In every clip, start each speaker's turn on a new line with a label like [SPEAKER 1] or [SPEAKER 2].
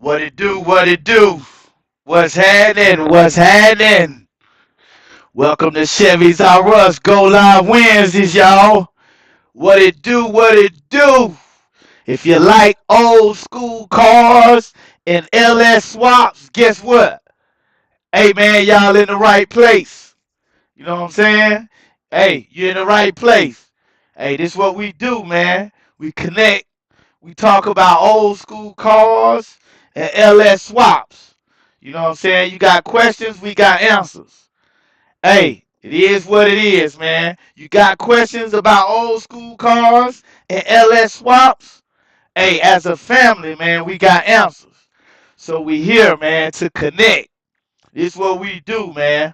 [SPEAKER 1] What it do? What it do? What's happening? What's happening? Welcome to Chevy's R US Go Live Wednesdays, y'all. What it do? What it do? If you like old school cars and LS swaps, guess what? Hey man, y'all in the right place. You know what I'm saying? Hey, you're in the right place. Hey, this is what we do, man. We connect. We talk about old school cars and LS swaps. You know what I'm saying? You got questions, we got answers. Hey, it is what it is, man. You got questions about old school cars and LS swaps? Hey, as a family, man, we got answers. So we here, man, to connect. This is what we do, man.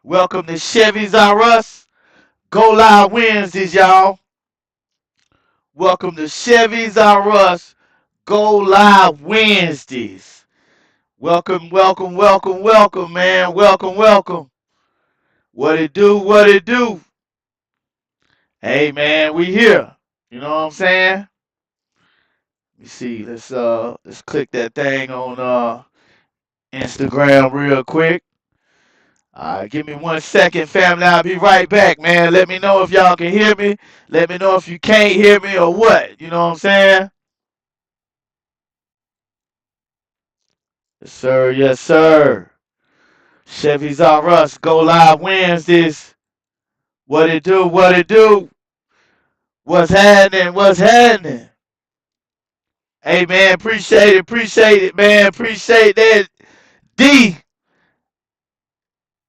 [SPEAKER 1] Welcome to Chevys R US. Go Live Wednesdays, y'all. Welcome to Chevys R US. Go Live Wednesdays. Welcome, welcome, welcome, welcome, man. Welcome, welcome. What it do? What it do? Hey, man, we here. You know what I'm saying? Let me see. Let's click that thing on Instagram real quick. Give me 1 second, family. I'll be right back, man. Let me know if y'all can hear me. Let me know if you can't hear me or what. You know what I'm saying? Yes, sir. Yes, sir. Chevy's R US. Go Live Wednesdays. What it do? What it do? What's happening? What's happening? Hey, man, appreciate it, man. Appreciate that. D.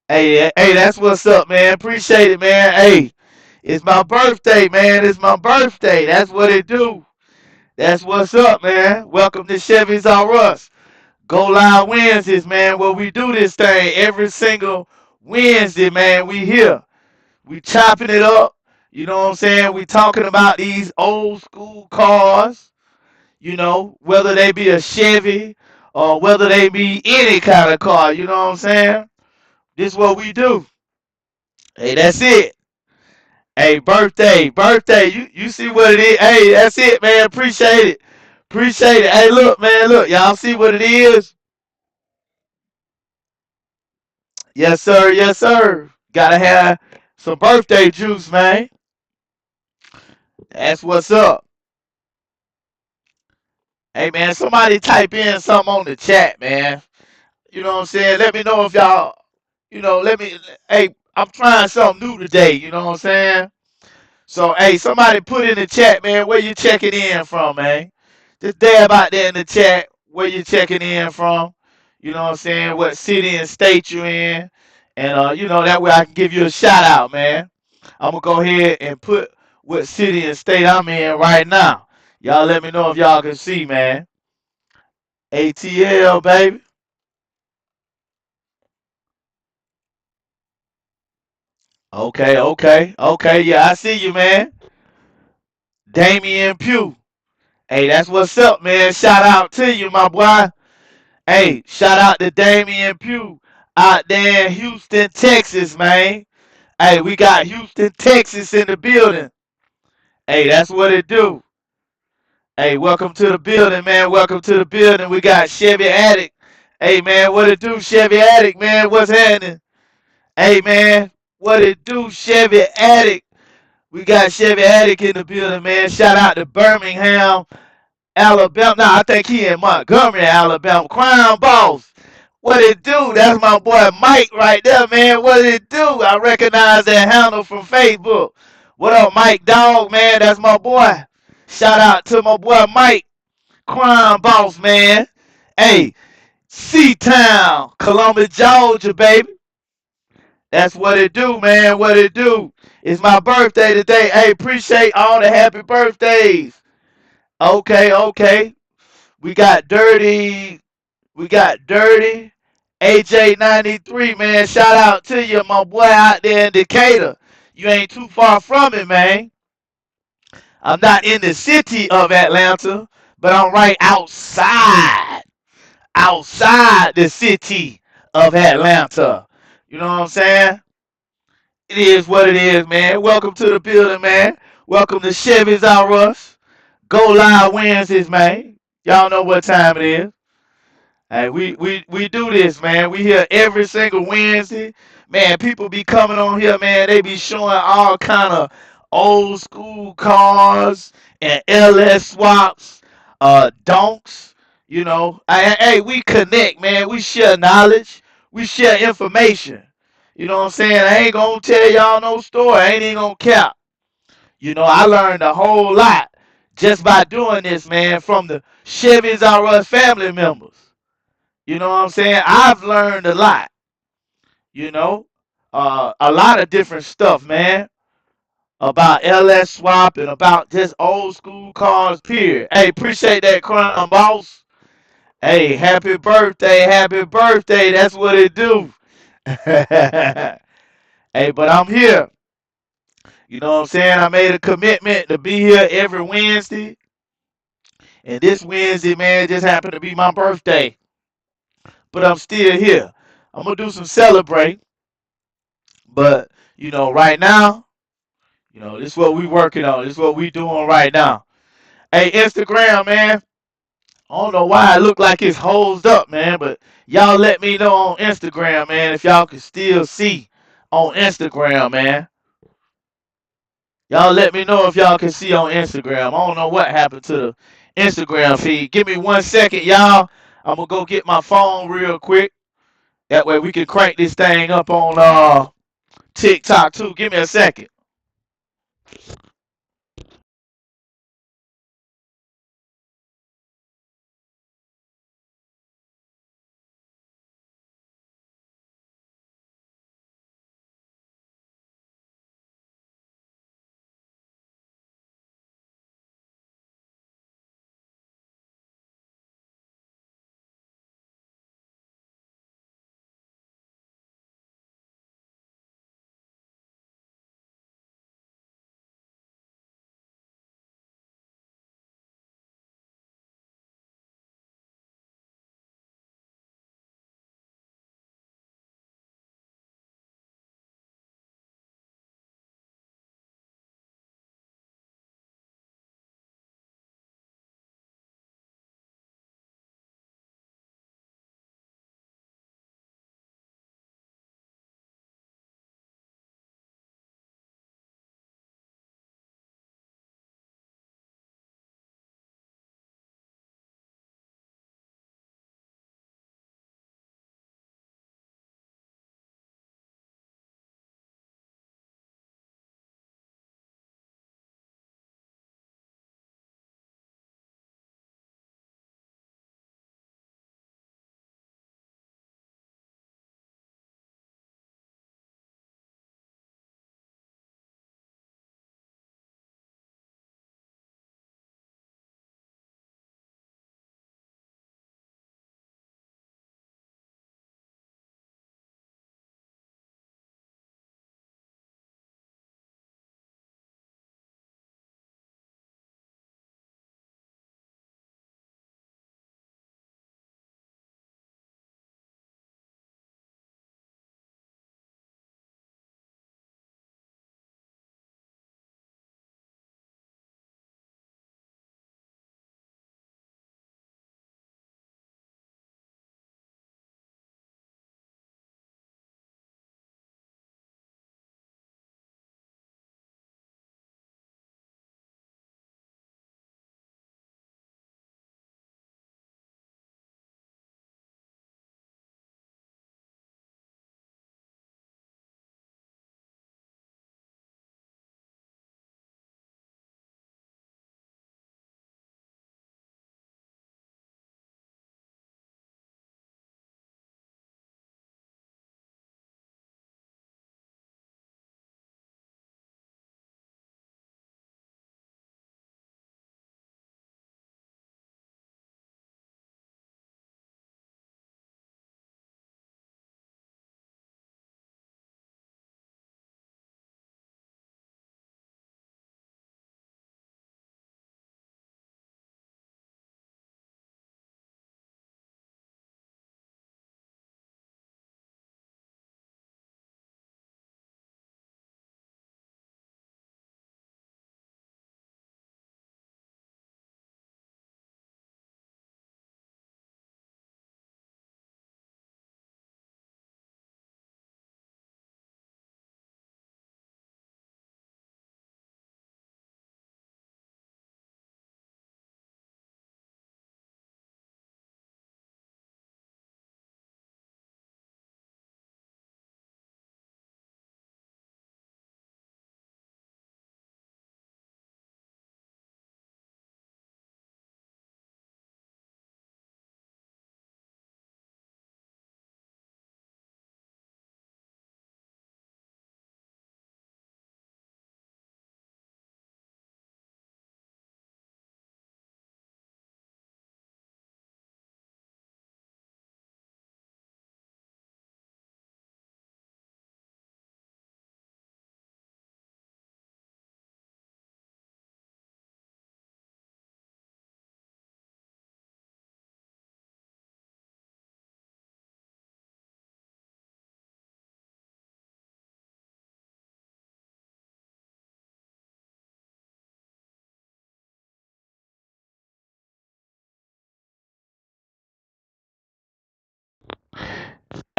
[SPEAKER 1] Hey, that's what's up, man. Appreciate it, man. Hey, it's my birthday, man. It's my birthday. That's what it do. That's what's up, man. Welcome to Chevy's R US. Go Live Wednesdays, man, where we do this thing every single Wednesday, man. We here. We chopping it up. You know what I'm saying? We talking about these old school cars, whether they be a Chevy or whether they be any kind of car, you know what I'm saying? This is what we do. Hey, that's it. Hey, birthday. You see what it is? Hey, that's it, man. Appreciate it. Appreciate it. Hey, look, man, look. Y'all see what it is? Yes, sir. Yes, sir. Gotta have some birthday juice, man. That's what's up. Hey, man, somebody type in something on the chat, man. You know what I'm saying? Let me know if y'all, hey, I'm trying something new today. You know what I'm saying? So, hey, somebody put in the chat, man, where you checking in from, man. Just dab out there in the chat where you checking in from. You know what I'm saying? What city and state you in. And, that way I can give you a shout out, man. I'm going to go ahead and put what city and state I'm in right now. Y'all let me know if y'all can see, man. ATL, baby. Okay. Yeah, I see you, man. Damian Pugh. Hey, that's what's up, man. Shout out to you, my boy. Hey, shout out to Damian Pugh out there in Houston, Texas, man. Hey, we got Houston, Texas in the building. Hey, that's what it do. Hey, welcome to the building, man. Welcome to the building. We got Chevy Addict. Hey, man, what it do, Chevy Addict, man? What's happening? Hey, man, what it do, Chevy Addict? We got Chevy Addict in the building, man. Shout out to Birmingham, Alabama. Nah, I think he in Montgomery, Alabama. Crown Boss. What it do? That's my boy Mike right there, man. What it do? I recognize that handle from Facebook. What up, Mike Dog, man? That's my boy. Shout out to my boy Mike, Crime Boss, man. Hey, C-Town, Columbus, Georgia, baby. That's what it do, man. What it do? It's my birthday today. Hey, appreciate all the happy birthdays. Okay. We got Dirty. We got Dirty. AJ93, man. Shout out to you, my boy out there in Decatur. You ain't too far from it, man. I'm not in the city of Atlanta, but I'm right outside the city of Atlanta. You know what I'm saying? It is what it is, man. Welcome to the building, man. Welcome to Chevy's R US. Go Live Wednesdays, man. Y'all know what time it is. Hey, we do this, man. We here every single Wednesday. Man, people be coming on here, man. They be showing all kind of old school cars and LS swaps, donks. Hey, we connect, man. We share knowledge. We share information. You know what I'm saying? I ain't gonna tell y'all no story. I ain't even gonna cap. I learned a whole lot just by doing this, man, from the Chevys R US family members. You know what I'm saying? I've learned a lot, you know, a lot of different stuff, man, about LS swap and about just old school cars, period. Hey, appreciate that crown, boss. Hey, happy birthday, happy birthday. That's what it do. Hey, but I'm here. You know what I'm saying? I made a commitment to be here every Wednesday. And this Wednesday, man, just happened to be my birthday. But I'm still here. I'm going to do some celebrating. But, right now, this is what we working on. This is what we doing right now. Hey, Instagram, man. I don't know why it look like it's hosed up, man, but y'all let me know on Instagram, man, if y'all can still see on Instagram, man. Y'all let me know if y'all can see on Instagram. I don't know what happened to the Instagram feed. Give me 1 second, y'all. I'm gonna go get my phone real quick. That way we can crank this thing up on TikTok too. Give me a second.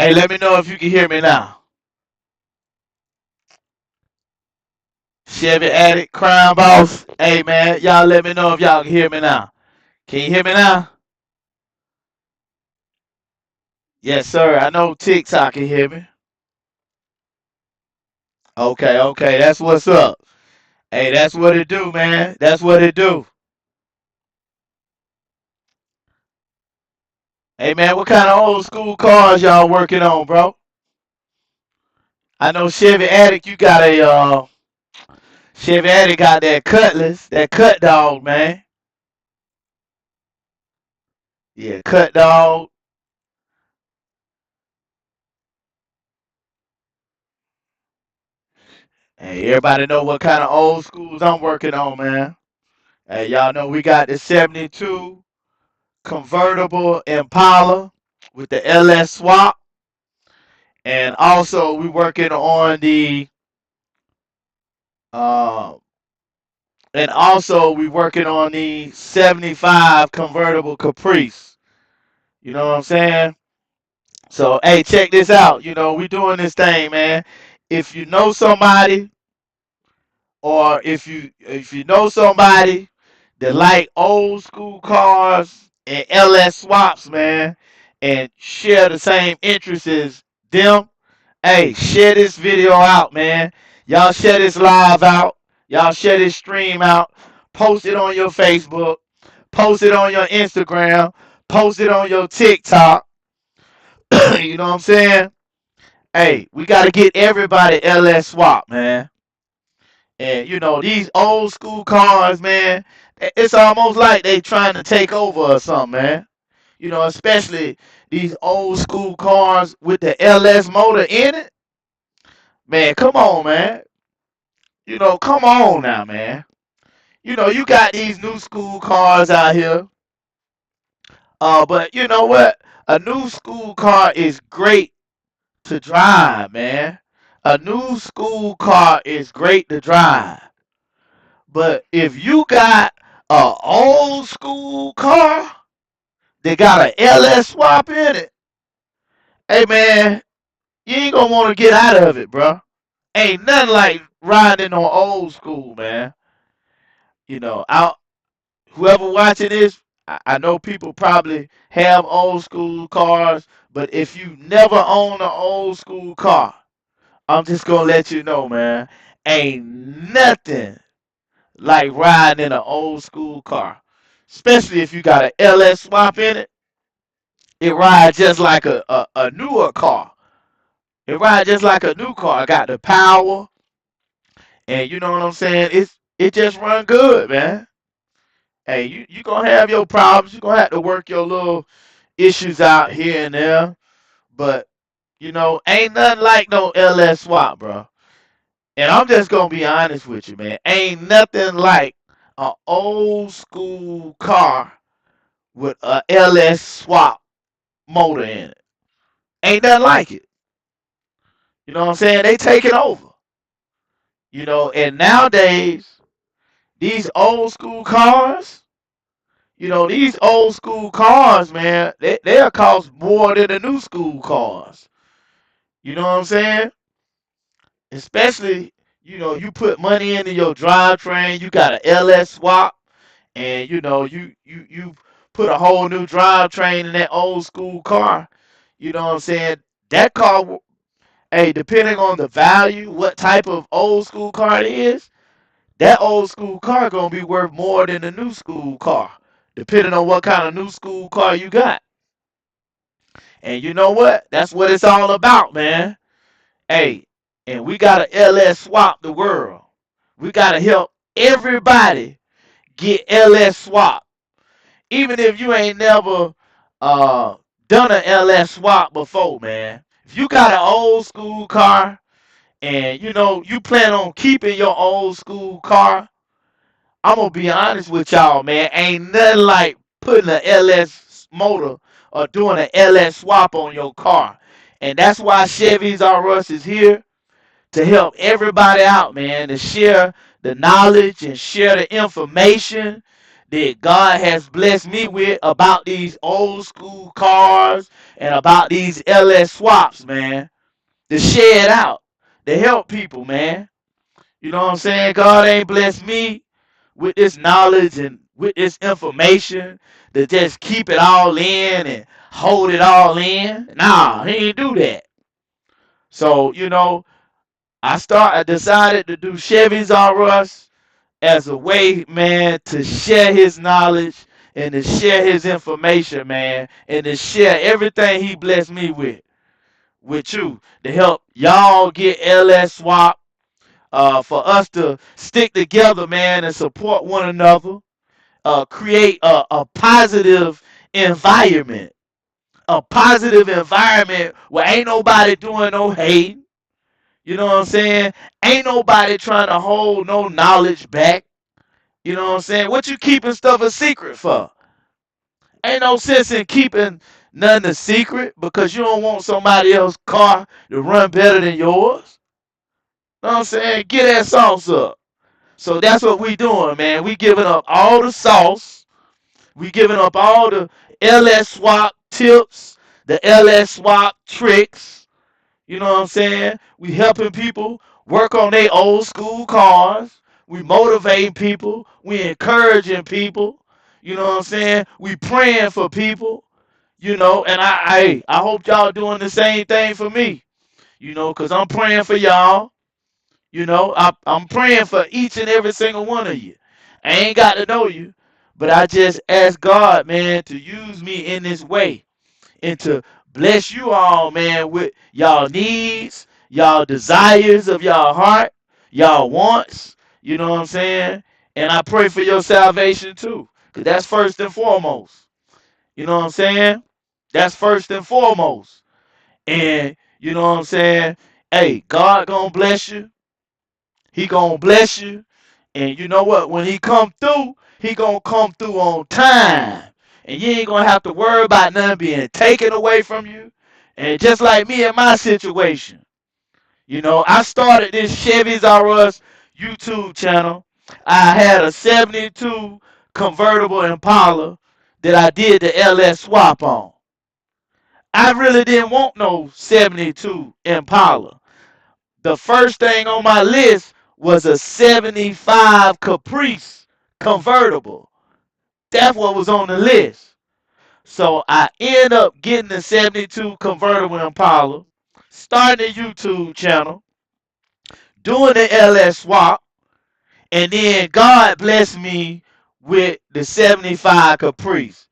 [SPEAKER 1] Hey, let me know if you can hear me now. Chevy Addict, Crime Boss. Hey, man, y'all let me know if y'all can hear me now. Can you hear me now? Yes, sir. I know TikTok can hear me. Okay, okay. That's what's up. Hey, that's what it do, man. That's what it do. Hey, man, what kind of old school cars y'all working on, bro? I know Chevy Addict, you got a Chevy Addict got that Cutlass, that cut dog, man. Yeah, cut dog. Hey, everybody know what kind of old schools I'm working on, man. Hey, y'all know we got the 72 convertible Impala with the LS swap. And also we working on the uh, and also we working on the 75 convertible Caprice. You know what I'm saying? So hey, check this out. You know, we doing this thing, man. If you know somebody, or if you know somebody that like old school cars and LS swaps, man, and share the same interests as them, hey, share this video out, man. Y'all share this live out. Y'all share this stream out. Post it on your Facebook. Post it on your Instagram. Post it on your TikTok. You know what I'm saying? Hey, we got to get everybody LS swap, man. And you know, these old school cars, man, it's almost like they trying to take over or something, man. You know, especially these old school cars with the LS motor in it. Man, come on, man. You know, come on now, man. You know, you got these new school cars out here. But you know what? A new school car is great to drive, man. A new school car is great to drive. But if you got a old school car that got a LS swap in it, hey man, you ain't gonna want to get out of it, bro. Ain't nothing like riding on old school, man. You know, out whoever watching this, I know people probably have old school cars, but if you never own an old school car, I'm just gonna let you know, man, ain't nothing like riding in an old school car. Especially if you got an LS swap in it, it rides just like a newer car. It rides just like a new car. It got the power, and you know what I'm saying? It just run good, man. Hey, you gonna have your problems. You gonna have to work your little issues out here and there. But you know, ain't nothing like no LS swap, bro. And I'm just gonna be honest with you, man. Ain't nothing like an old school car with a LS swap motor in it. Ain't nothing like it. You know what I'm saying? They take it over. You know, and nowadays, these old school cars, these old school cars, man, they'll cost more than the new school cars. You know what I'm saying? Especially, you put money into your drivetrain, you got a LS swap, and you put a whole new drivetrain in that old school car. You know what I'm saying? That car, hey, depending on the value, what type of old school car it is, that old school car gonna be worth more than the new school car, depending on what kind of new school car you got. And you know what? That's what it's all about, man. Hey, and we gotta LS swap the world. We gotta help everybody get LS swap. Even if you ain't never uh done an LS swap before, man. If you got an old school car and you plan on keeping your old school car, I'm gonna be honest with y'all, man. Ain't nothing like putting an LS motor or doing an LS swap on your car. And that's why Chevy's R Us is here to help everybody out, man, to share the knowledge and share the information that God has blessed me with about these old school cars and about these LS swaps, man, to share it out, to help people, man. You know what I'm saying? God ain't blessed me with this knowledge and with this information to just keep it all in and hold it all in. Nah, he ain't do that. So, I decided to do Chevy's R Us as a way, man, to share his knowledge and to share his information, man, and to share everything he blessed me with you to help y'all get LS swap, for us to stick together, man, and support one another, create a positive environment, where ain't nobody doing no hate. You know what I'm saying? Ain't nobody trying to hold no knowledge back. You know what I'm saying? What you keeping stuff a secret for? Ain't no sense in keeping nothing a secret because you don't want somebody else's car to run better than yours. You know what I'm saying? Get that sauce up. So that's what we doing, man. We giving up all the sauce. We giving up all the LS swap tips, the LS swap tricks. You know what I'm saying? We helping people work on their old school cars. We motivating people. We encouraging people. You know what I'm saying? We praying for people. And I hope y'all doing the same thing for me. Cause I'm praying for y'all. I'm praying for each and every single one of you. I ain't got to know you, but I just ask God, man, to use me in this way and to bless you all, man, with y'all needs, y'all desires of y'all heart, y'all wants. You know what I'm saying? And I pray for your salvation too, because that's first and foremost. You know what I'm saying? That's first and foremost. And you know what I'm saying? Hey, God gonna bless you. He gonna bless you. And you know what? When he come through, he gonna come through on time. And you ain't gonna have to worry about nothing being taken away from you. And just like me in my situation, I started this Chevy's R Us YouTube channel. I had a 72 convertible Impala that I did the LS swap on. I really didn't want no 72 Impala. The first thing on my list was a 75 Caprice convertible. That's what was on the list. So I end up getting the 72 convertible Impala, starting a YouTube channel, doing the LS swap, and then God blessed me with the 75 Caprice.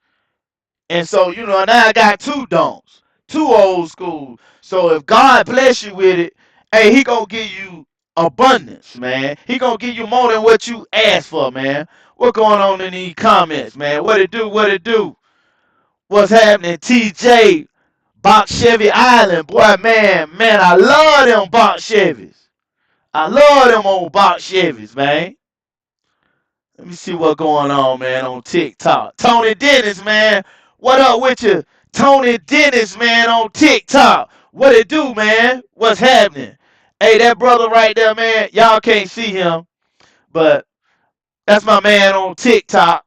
[SPEAKER 1] And so, now I got two don'ts, two old school. So if God bless you with it, hey, he gonna give you abundance, man. He gonna give you more than what you asked for, man. What going on in these comments, man? What it do? What it do? What's happening? TJ, Box Chevy Island, boy, man, I love them box Chevys. I love them old box Chevys, man. Let me see what's going on, man, on TikTok. Tony Dennis, man. What up with you? Tony Dennis, man, on TikTok. What it do, man? What's happening? Hey, that brother right there, man, y'all can't see him, but that's my man on TikTok,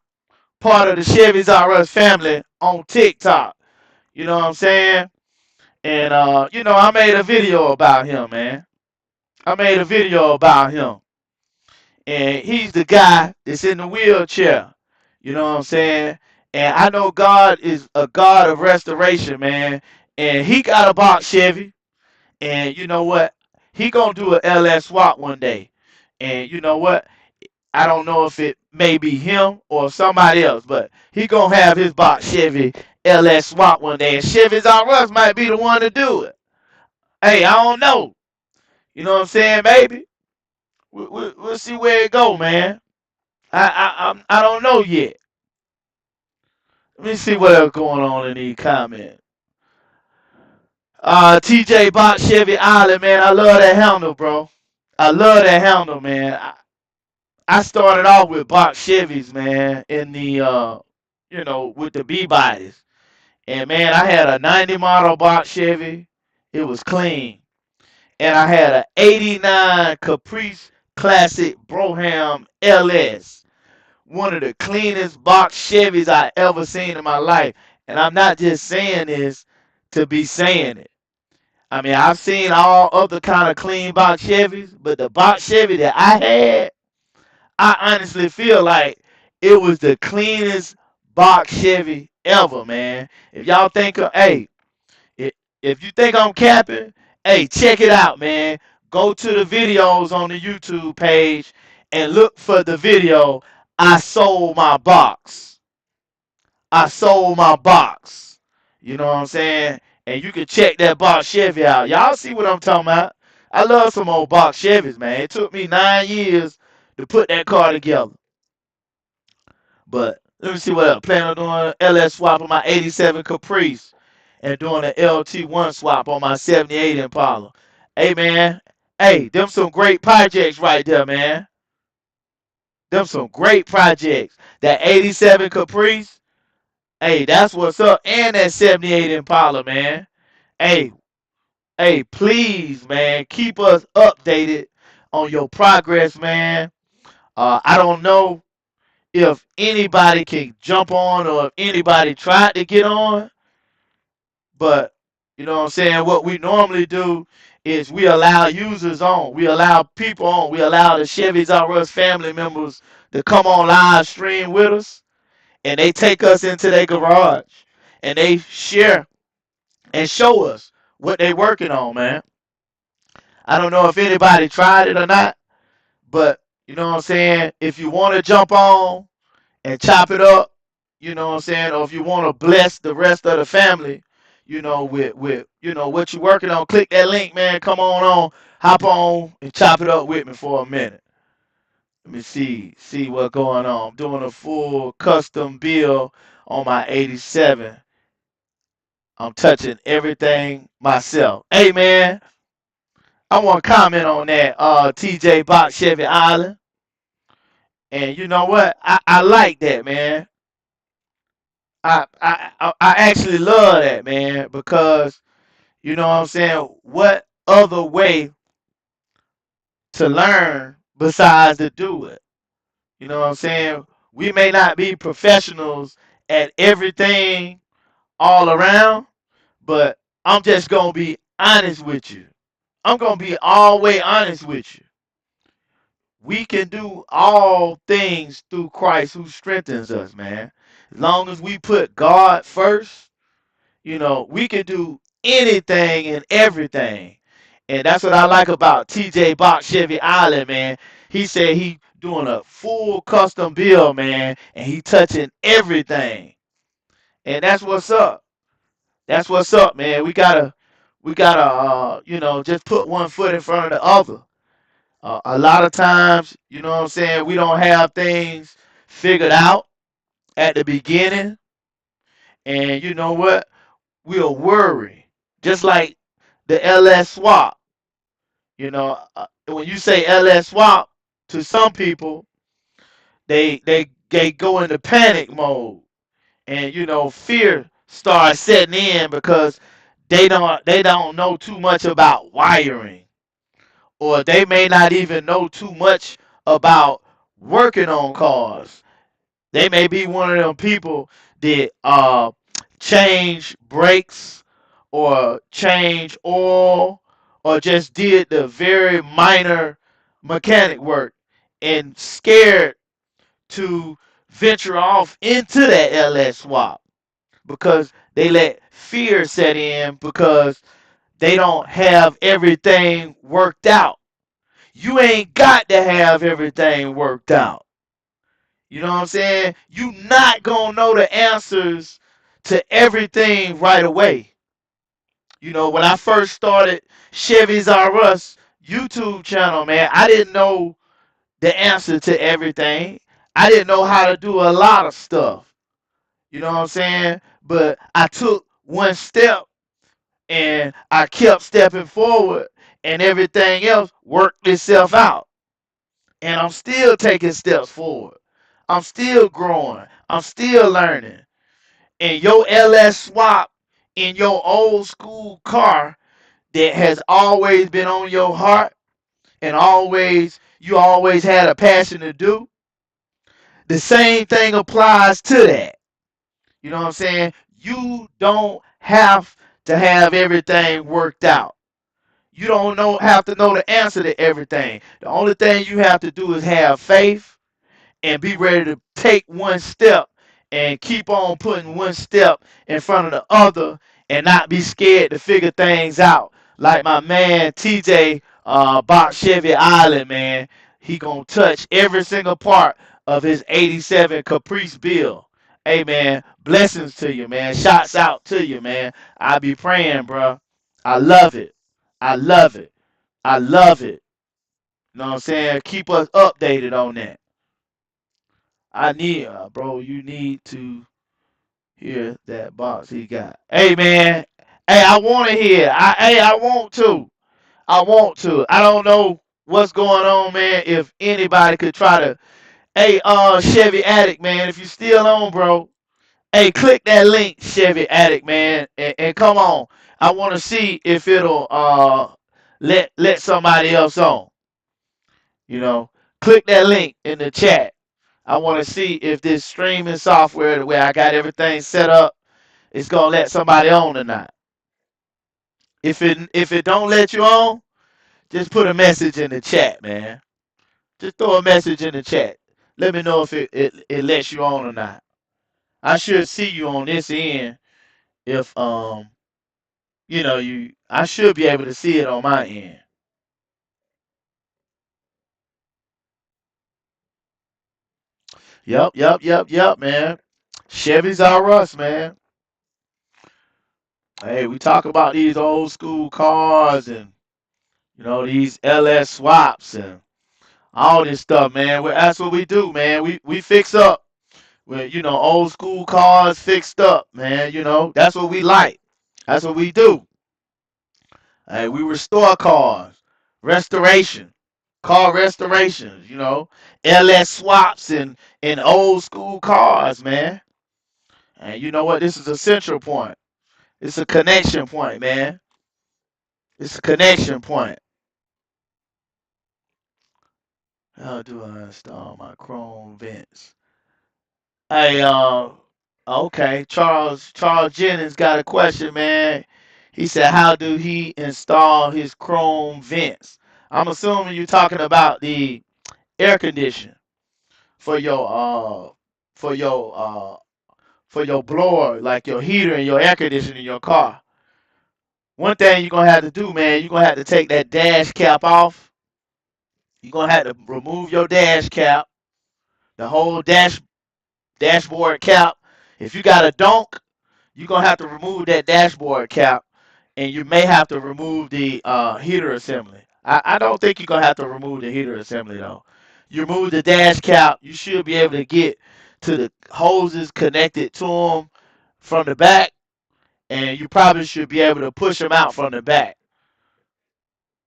[SPEAKER 1] part of the Chevys R US family on TikTok. You know what I'm saying? And, I made a video about him, man. I made a video about him. And he's the guy that's in the wheelchair. You know what I'm saying? And I know God is a God of restoration, man. And he got a box Chevy. And you know what? He gonna do a LS swap one day. And you know what? I don't know if it may be him or somebody else, but he gonna have his box Chevy LS swap one day. And Chevy's R Us might be the one to do it. Hey, I don't know. You know what I'm saying, baby? We'll see where it go, man. I don't know yet. Let me see what else going on in these comments. TJ Bot Chevy Island, man. I love that handle, bro. I love that handle, man. I started off with box Chevys, man, in the with the B bodies. And man, I had a 90 model box Chevy. It was clean. And I had a 89 Caprice Classic Broham LS one of the cleanest box Chevys I ever seen in my life. And I'm not just saying this to be saying it. I mean, I've seen all other kind of clean box Chevys, but the box Chevy that I had, I honestly feel like it was the cleanest box Chevy ever, man. If y'all think of, hey, if, if you think I'm capping, hey, check it out, man. Go to the videos on the YouTube page and look for the video. I sold my box. I sold my box. You know what I'm saying? And you can check that box Chevy out. Y'all see what I'm talking about? I love some old box Chevys, man. It took me 9 years to put that car together. But let me see what else. Plan on doing LS swap on my 87 Caprice and doing an LT1 swap on my 78 Impala. Hey, man. Hey, them some great projects right there, man. Them some great projects. That 87 Caprice, hey, that's what's up. And that 78 Impala, man. Hey, hey, please, man, keep us updated on your progress, man. I don't know if anybody can jump on or if anybody tried to get on, but you know what I'm saying? What we normally do is we allow users on, we allow people on, we allow the Chevys R US family members to come on live stream with us, and they take us into their garage and they share and show us what they working on, man. I don't know if anybody tried it or not, but you know what I'm saying? If you want to jump on and chop it up, you know what I'm saying? Or if you want to bless the rest of the family, with what you're working on, click that link, man. Come on, hop on and chop it up with me for a minute. Let me see what's going on. I'm doing a full custom build on my 87. I'm touching everything myself. Hey, man, I want to comment on that TJ Box Chevy Island. And you know what? I like that, man. I actually love that, man, because you know what I'm saying. What other way to learn besides to do it? You know what I'm saying. We may not be professionals at everything all around, but I'm just gonna be honest with you. I'm gonna be always honest with you. We can do all things through Christ who strengthens us, man. As long as we put God first, we can do anything and everything. And that's what I like about TJ Box Chevy Island, man. He said he doing a full custom build, man, and he touching everything. And that's what's up. That's what's up, man. We gotta just put one foot in front of the other. A lot of times, you know what I'm saying, we don't have things figured out at the beginning. And you know what? We'll worry. Just like the LS swap. When you say LS swap, to some people, they go into panic mode, and fear starts setting in because they don't know too much about wiring, or they may not even know too much about working on cars. They may be one of them people that change brakes or change oil or just did the very minor mechanic work and scared to venture off into that LS swap because they let fear set in because they don't have everything worked out. You ain't got to have everything worked out. You know what I'm saying? You not gonna know the answers to everything right away. When I first started Chevy's R Us YouTube channel, man, I didn't know the answer to everything. I didn't know how to do a lot of stuff. You know what I'm saying? But I took one step and I kept stepping forward and everything else worked itself out. And I'm still taking steps forward. I'm still growing. I'm still learning. And your LS swap in your old school car that has always been on your heart and you always had a passion to do, The same thing applies to that. You know what I'm saying? You don't have to have everything worked out. You don't have to know the answer to everything. The only thing you have to do is have faith and be ready to take one step and keep on putting one step in front of the other and not be scared to figure things out. Like my man TJ bought Chevy Island, man. He gonna touch every single part of his 87 Caprice bill. Hey man, blessings to you, man. Shots out to you, man. I be praying, bro. I love it. I love it. I love it. You know what I'm saying? Keep us updated on that. I need, bro. You need to hear that box he got. Hey, man. Hey, I want to hear. I want to. I want to. I don't know what's going on, man. If anybody could try to. Hey, Chevy Addict, man. If you still on, bro. Hey, click that link, Chevy Addict, man, and come on. I want to see if it'll let somebody else on. You know, click that link in the chat. I want to see if this streaming software, the way I got everything set up, is gonna let somebody on or not. If it don't let you on, just put a message in the chat, man. Just throw a message in the chat. Let me know if it lets you on or not. I should see you on this end if you I should be able to see it on my end. Yep, man. Chevy's R Us, man. Hey, we talk about these old school cars and these LS swaps and all this stuff, man. That's what we do, man. We fix up with old school cars fixed up, man. That's what we like. That's what we do. Hey, we restore cars, restoration, car restorations. LS swaps and old school cars, man. And you know what? This is a central point. It's a connection point, man. It's a connection point. How do I install my Chrome vents? Hey, okay, Charles Jennings got a question, man. He said, "How do he install his Chrome vents?" I'm assuming you're talking about the air condition for your for your for your blower, like your heater and your air conditioner in your car. One thing you're gonna have to do, man, you're gonna have to take that dash cap off. You're gonna have to remove your dash cap, the whole dashboard cap. If you got a donk, you're gonna have to remove that dashboard cap, and you may have to remove the heater assembly. I don't think you're gonna have to remove the heater assembly though. You remove the dash cap, you should be able to get to the hoses connected to them from the back, and you probably should be able to push them out from the back.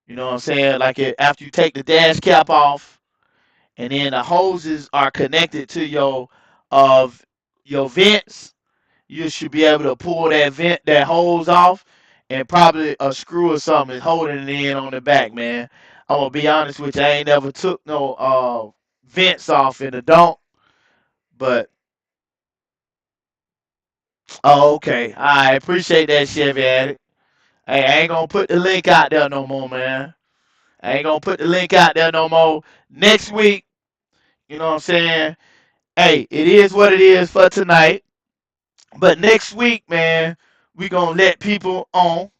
[SPEAKER 1] You know what I'm saying? Like after you take the dash cap off, and then the hoses are connected to uh your vents. You should be able to pull that hose off, and probably a screw or something is holding it in on the back, man. I'm gonna be honest with you, I ain't never took no vents off in the dump, but oh okay. I appreciate that, Chevy Addict. Hey, I ain't gonna put the link out there no more, man. I ain't gonna put the link out there no more. Next week, you know what I'm saying? Hey, it is what it is for tonight. But next week, man, we gonna let people on.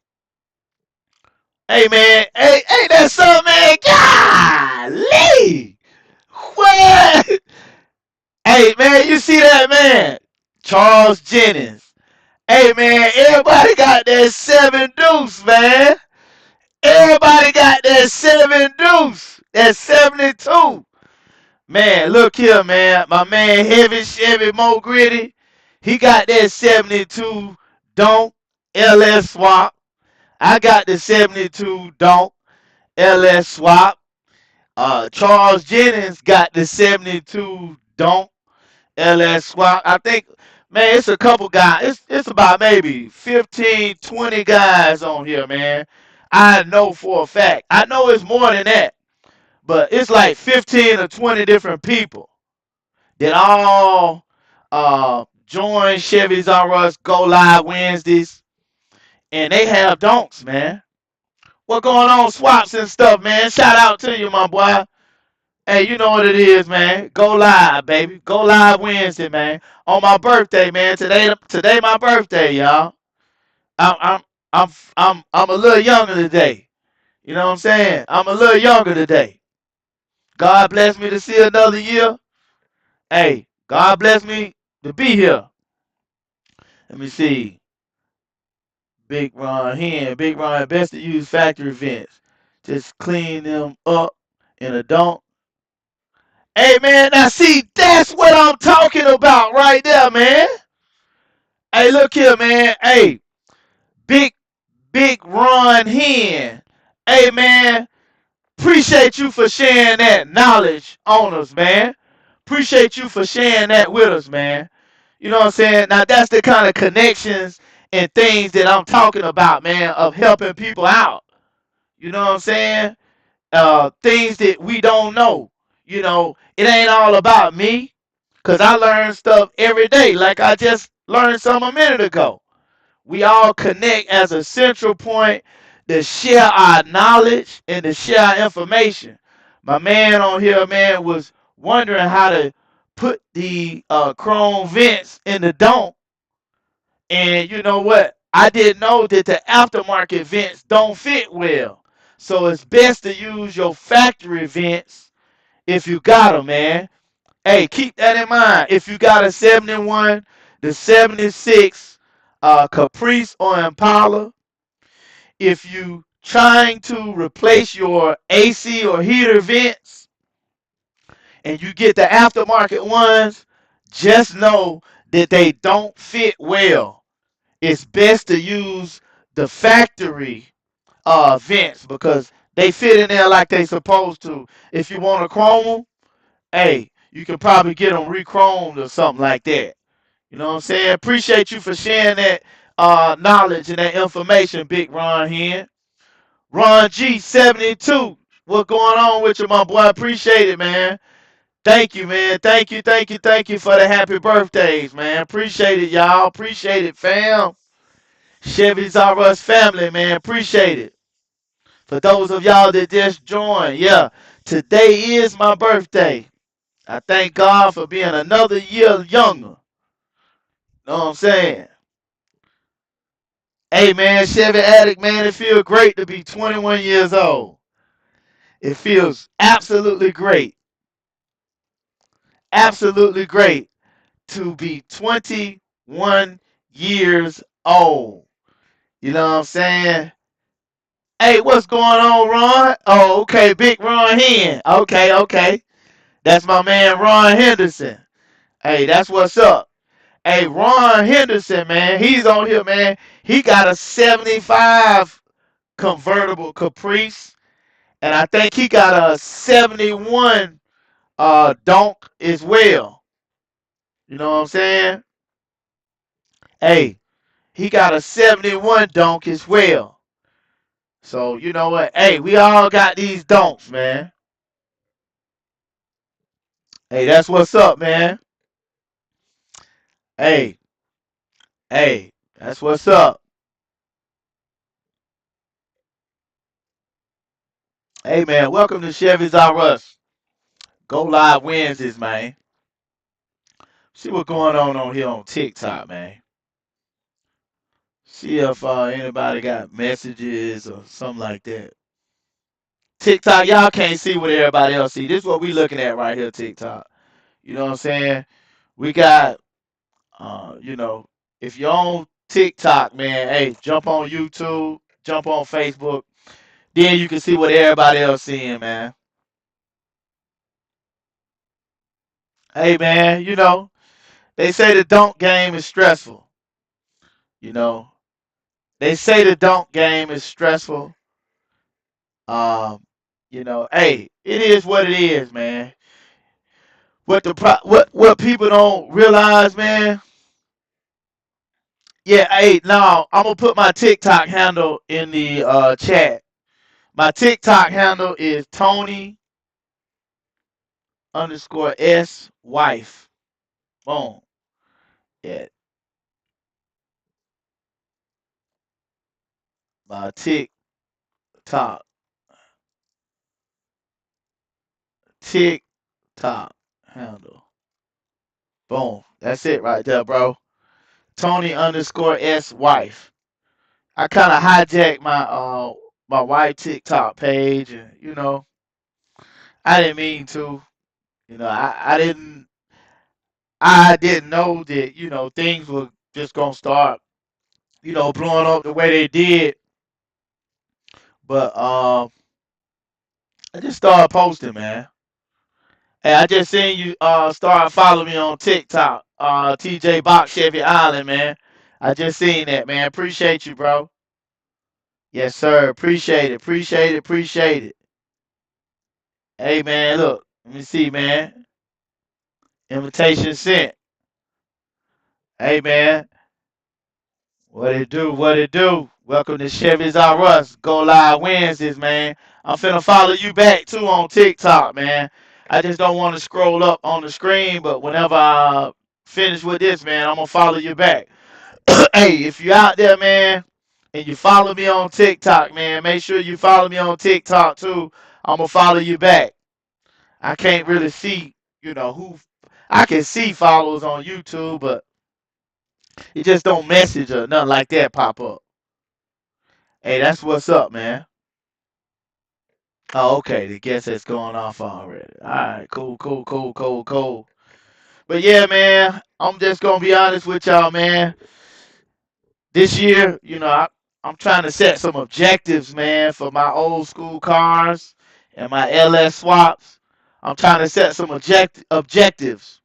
[SPEAKER 1] Hey man, hey, that's something, man. Golly, what? Hey man, you see that man? Charles Jennings. Hey man, everybody got that seven deuce, man. Everybody got that seven deuce. That 72. Man, look here, man. My man Heavy Chevy Mo Gritty. He got that 72 Don't LS swap. I got the 72 Don't LS swap. Charles Jennings got the 72 Don't LS swap. I think, man, it's a couple guys. It's about maybe 15, 20 guys on here, man. I know for a fact. I know it's more than that, but it's like 15 or 20 different people that all join Chevy's R US Go Live Wednesdays, and they have donks, man. What going on, swaps and stuff, man? Shout out to you, my boy. Hey, you know what it is, man. Go live, baby. Go live Wednesday, man. On my birthday, man. Today my birthday, y'all. I'm I'm I'm a little younger today. You know what I'm saying? I'm a little younger today. God bless me to see another year. Hey, God bless me to be here. Let me see. Big Ron here. Big Ron, best to use factory vents. Just clean them up in a dump. Hey man, now see, that's what I'm talking about right there, man. Hey, look here, man. Hey, big, big Ron Hen. Hey man, appreciate you for sharing that knowledge on us, man. Appreciate you for sharing that with us, man. You know what I'm saying? Now that's the kind of connections and things that I'm talking about, man, of helping people out. You know what I'm saying? Things that we don't know. You know, it ain't all about me, cause I learn stuff every day, like I just learned some a minute ago. We all connect as a central point to share our knowledge and to share our information. My man on here, man, was wondering how to put the chrome vents in the dome. And you know what? I didn't know that the aftermarket vents don't fit well. So it's best to use your factory vents if you got them, man. Hey, keep that in mind. If you got a 71, the 76, Caprice or Impala, if you trying to replace your AC or heater vents and you get the aftermarket ones, just know that they don't fit well. It's best to use the factory vents because they fit in there like they supposed to. If you want to chrome them, hey, you can probably get them re-chromed or something like that. You know what I'm saying? Appreciate you for sharing that knowledge and that information, Big Ron here. Ron G72, what going on with you, my boy? Appreciate it, man. Thank you, man. Thank you for the happy birthdays, man. Appreciate it, y'all. Appreciate it, fam. Chevy's R US family, man. Appreciate it. For those of y'all that just joined, yeah, today is my birthday. I thank God for being another year younger. Know what I'm saying? Hey, man, Chevy Addict, man, it feels great to be 21 years old. It feels absolutely great. Absolutely great to be 21 years old. You know what I'm saying? Hey, what's going on, Ron? Oh, okay, Big Ron Hen. Okay, okay. That's my man, Ron Henderson. Hey, that's what's up. Hey, Ron Henderson, man, he's on here, man. He got a 75 convertible Caprice, and I think he got a 71 donk as well. You know what I'm saying? Hey, he got a 71 donk as well. So, you know what? Hey, we all got these donks, man. Hey, that's what's up, man. Hey, hey, that's what's up. Hey, man, welcome to Chevy's R US. Go live Wednesdays, man. See what's going on here on TikTok, man. See if anybody got messages or something like that. TikTok, y'all can't see what everybody else see. This is what we looking at right here, TikTok. You know what I'm saying? We got, you know, if you're on TikTok, man, hey, jump on YouTube, jump on Facebook. Then you can see what everybody else seeing, man. Hey, man, you know, they say the dunk game is stressful. You know, they say the dunk game is stressful. Um, you know, hey, it is what it is, man. What people don't realize, man. Yeah, hey, now I'm gonna put my TikTok handle in the chat. My TikTok handle is Tony underscore S wife. Boom. Yeah, my tick tock, tick tock handle. Boom. That's it right there, bro. Tony underscore S wife. I kind of hijacked my wife TikTok page, and I didn't mean to. I didn't know that things were just gonna start blowing up the way they did. But I just started posting, man. Hey, I just seen you start following me on TikTok. TJ Box Chevy Island, man. I just seen that, man. Appreciate you, bro. Yes, sir. Appreciate it. Appreciate it. Appreciate it. Hey, man, look. Let me see, man. Invitation sent. Hey, man. What it do? What it do? Welcome to Chevys R US. Go live Wednesdays, man. I'm finna follow you back too on TikTok, man. I just don't want to scroll up on the screen, but whenever I finish with this, man, I'm gonna follow you back. Hey, if you out there, man, and you follow me on TikTok, man, make sure you follow me on TikTok too. I'm gonna follow you back. I can't really see, who I can see followers on YouTube, but it just don't message or nothing like that pop up. Hey, that's what's up, man. Oh, okay. The guess that's going off already. All right, cool, cool, cool, cool, cool. But yeah, man, I'm just gonna be honest with y'all, man. This year, I'm trying to set some objectives, man, for my old school cars and my LS swaps. I'm trying to set some objectives,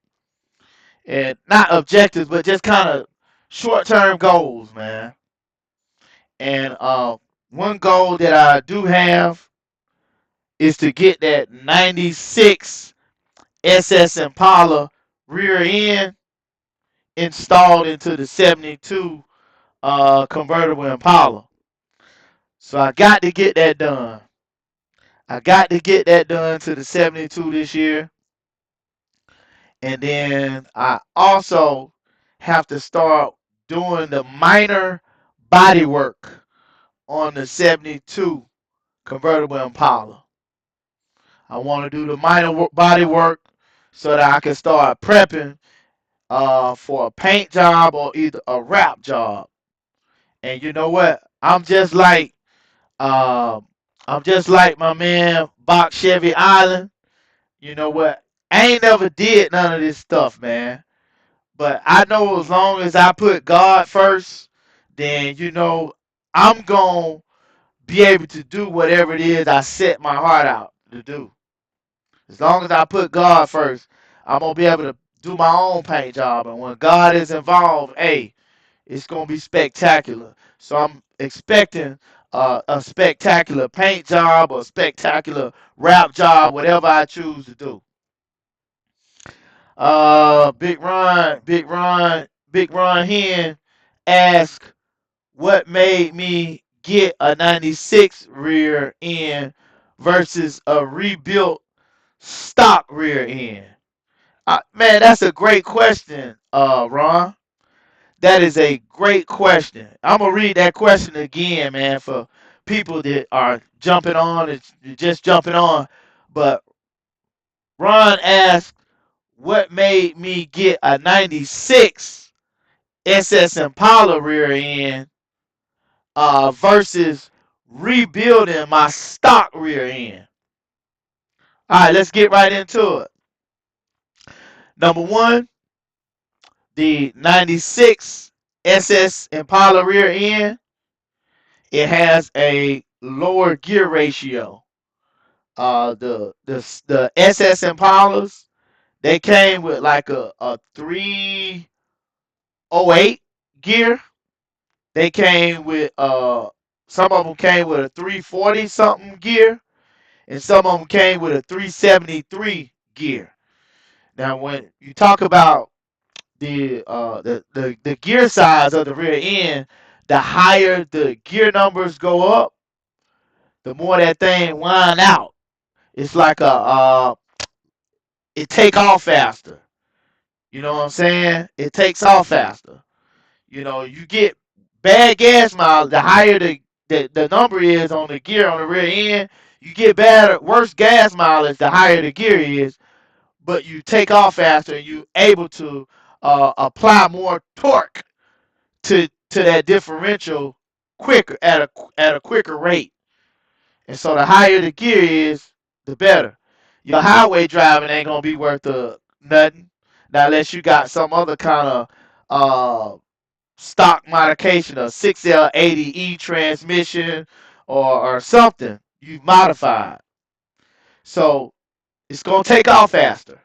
[SPEAKER 1] and not objectives, but just kind of short-term goals, man. And one goal that I do have is to get that 96 SS Impala rear end installed into the 72 convertible Impala. So I got to get that done. I got to get that done to the 72 this year. And then I also have to start doing the minor body work on the 72 convertible Impala. I want to do the minor body work so that I can start prepping for a paint job or either a wrap job. And you know what? Um, I'm just like my man Box Chevy Island. You know what? I ain't never did none of this stuff, man. But I know as long as I put God first, then I'm gonna be able to do whatever it is I set my heart out to do. As long as I put God first, I'm gonna be able to do my own paint job. And when God is involved, hey, it's gonna be spectacular. So I'm expecting a spectacular paint job or spectacular wrap job, whatever I choose to do. Big Ron Hen asked, "What made me get a '96 rear end versus a rebuilt stock rear end?" Man, that's a great question, Ron. That is a great question. I'm gonna read that question again, man, for people that are jumping on and just jumping on. But Ron asked, "What made me get a '96 SS Impala rear end versus rebuilding my stock rear end?" All right, let's get right into it. Number one, the '96 SS Impala rear end, it has a lower gear ratio. The SS Impalas, they came with like a 308 gear. They came with some of them came with a 340 something gear, and some of them came with a 373 gear. Now, when you talk about the gear size of the rear end, the higher the gear numbers go up, the more that thing wind out. It's like it take off faster. You know what I'm saying? It takes off faster. You know, you get bad gas mileage, the higher the number is on the gear on the rear end, you get bad worse gas mileage, the higher the gear is, but you take off faster and you able to apply more torque to that differential quicker at a quicker rate. And so the higher the gear is, the better. Your highway driving ain't gonna be worth nothing. Now unless you got some other kind of uh stock modification, a 6L80E transmission or something you've modified. So it's gonna take off faster.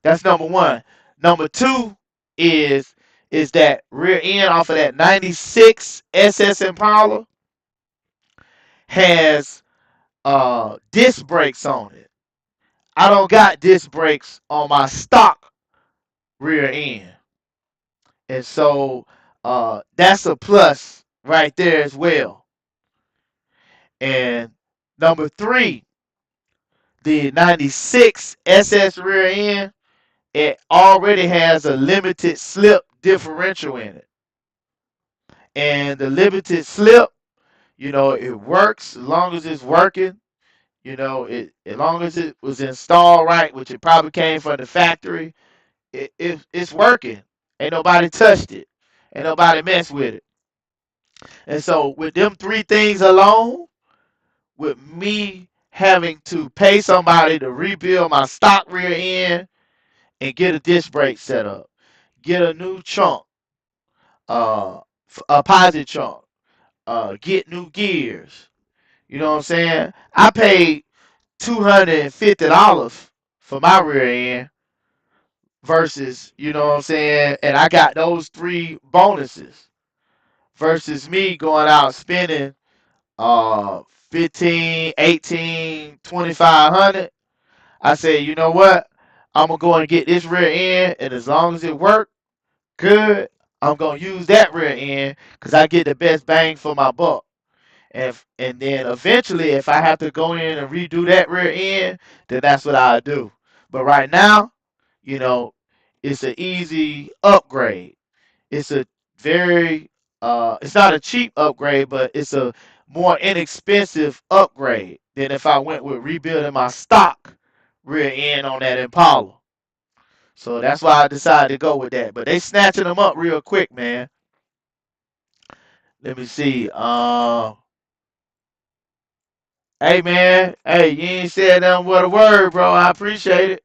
[SPEAKER 1] That's number one. Number two is is that rear end off of that 96 SS Impala has disc brakes on it. I don't got disc brakes on my stock rear end. And so that's a plus right there as well. And number three, the 96 SS rear end, it already has a limited slip differential in it. And the limited slip, you know, it works as long as it's working. You know, it as long as it was installed right, which it probably came from the factory, it's working. Ain't nobody touched it. Ain't nobody messed with it. And so with them three things alone, with me having to pay somebody to rebuild my stock rear end and get a disc brake set up, get a new trunk, uh, a posit trunk, get new gears. You know what I'm saying? I paid $250 for my rear end versus, you know what I'm saying, and I got those three bonuses versus me going out spending uh 15, 18, 2500. I said, you know what? I'm gonna go and get this rear end, and as long as it works good, I'm gonna use that rear end because I get the best bang for my buck. And then eventually, if I have to go in and redo that rear end, then that's what I do. But right now, you know, it's an easy upgrade. It's a very it's not a cheap upgrade, but it's a more inexpensive upgrade than if I went with rebuilding my stock rear end on that Impala. So that's why I decided to go with that. But they snatching them up real quick, man. Let me see. Hey man, hey, you ain't said nothing but a word, bro. I appreciate it.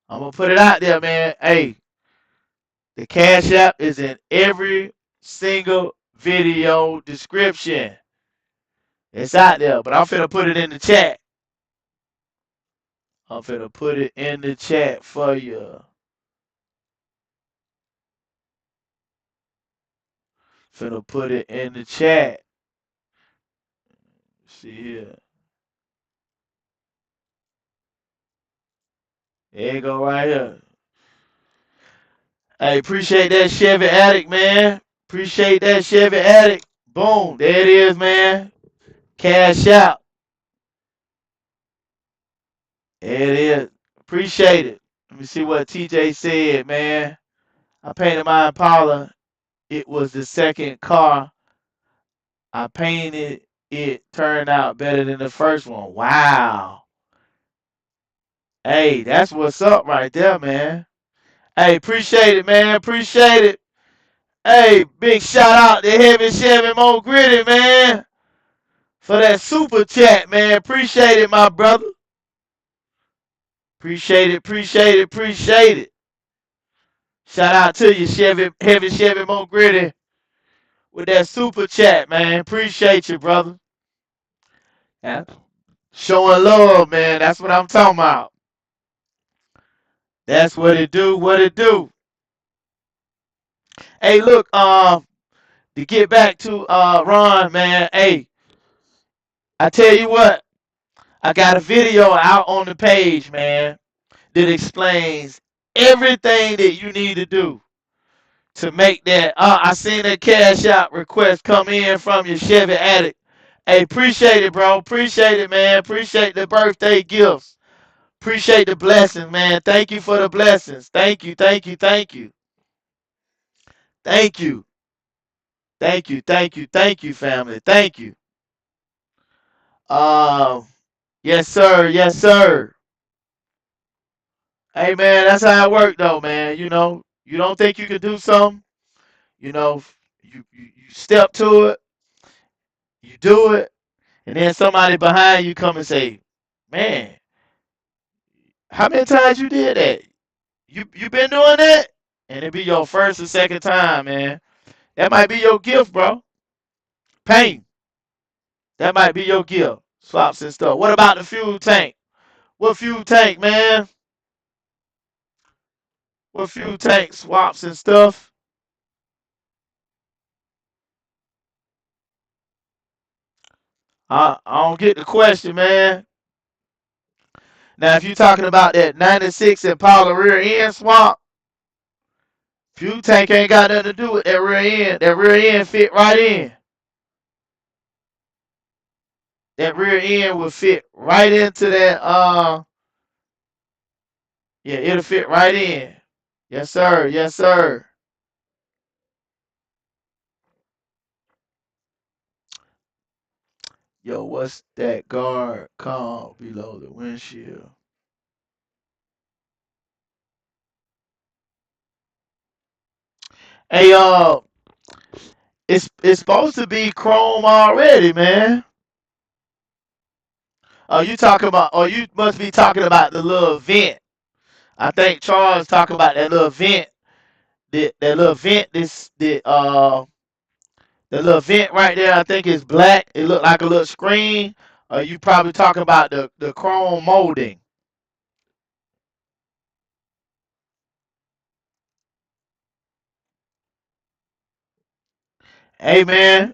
[SPEAKER 1] I'm gonna put it out there, man. Hey, the Cash App is in every single video description. It's out there, but I'm finna put it in the chat. I'm finna put it in the chat for you. Finna put it in the chat. See here. There you go right here. Hey, appreciate that Chevy Addict, man. Appreciate that Chevy Addict. Boom. There it is, man. Cash out. There it is. Appreciate it. Let me see what TJ said, man. I painted my Impala. It was the second car I painted. It turned out better than the first one. Wow. Hey, that's what's up right there, man. Hey, appreciate it, man. Appreciate it. Hey, big shout out to Heavy Chevy Mo Gritty, man, for that super chat, man. Appreciate it, my brother. Appreciate it, appreciate it, appreciate it. Shout out to you, Heavy Chevy Mo Gritty, with that super chat, man. Appreciate you, brother. Yeah. Showing love, man. That's what I'm talking about. That's what it do, what it do. Hey, look, to get back to Ron, man. Hey, I tell you what, I got a video out on the page, man, that explains everything that you need to do to make that. I seen that cash out request come in from your Chevy Addict. Hey, appreciate it, bro. Appreciate it, man. Appreciate the birthday gifts. Appreciate the blessings, man. Thank you for the blessings. Thank you, thank you, thank you, thank you, thank you, thank you, thank you, family. Thank you. Um, yes, sir. Yes, sir. Hey, man, that's how it work, though, man. You don't think you can do something, you know, you step to it, you do it, and then somebody behind you come and say, "Man, how many times you did that? You been doing that?" And it be your first or second time, man. That might be your gift, bro. Pain. That might be your gift. Swaps and stuff. What about the fuel tank? What fuel tank, man? What fuel tank swaps and stuff? I don't get the question, man. Now, if you're talking about that 96 Impala rear end swap, fuel tank ain't got nothing to do with that rear end. That rear end fit right in. That rear end will fit right into that. Yeah, it'll fit right in. Yes, sir. Yes, sir. Yo, what's that guard called below the windshield? Hey, it's supposed to be chrome already, man. Oh, you talking about? Oh, you must be talking about the little vent. I think Charles talking about that little vent. That little vent. The little vent right there. I think is black. It looked like a little screen. You probably talking about the chrome molding. Hey, man.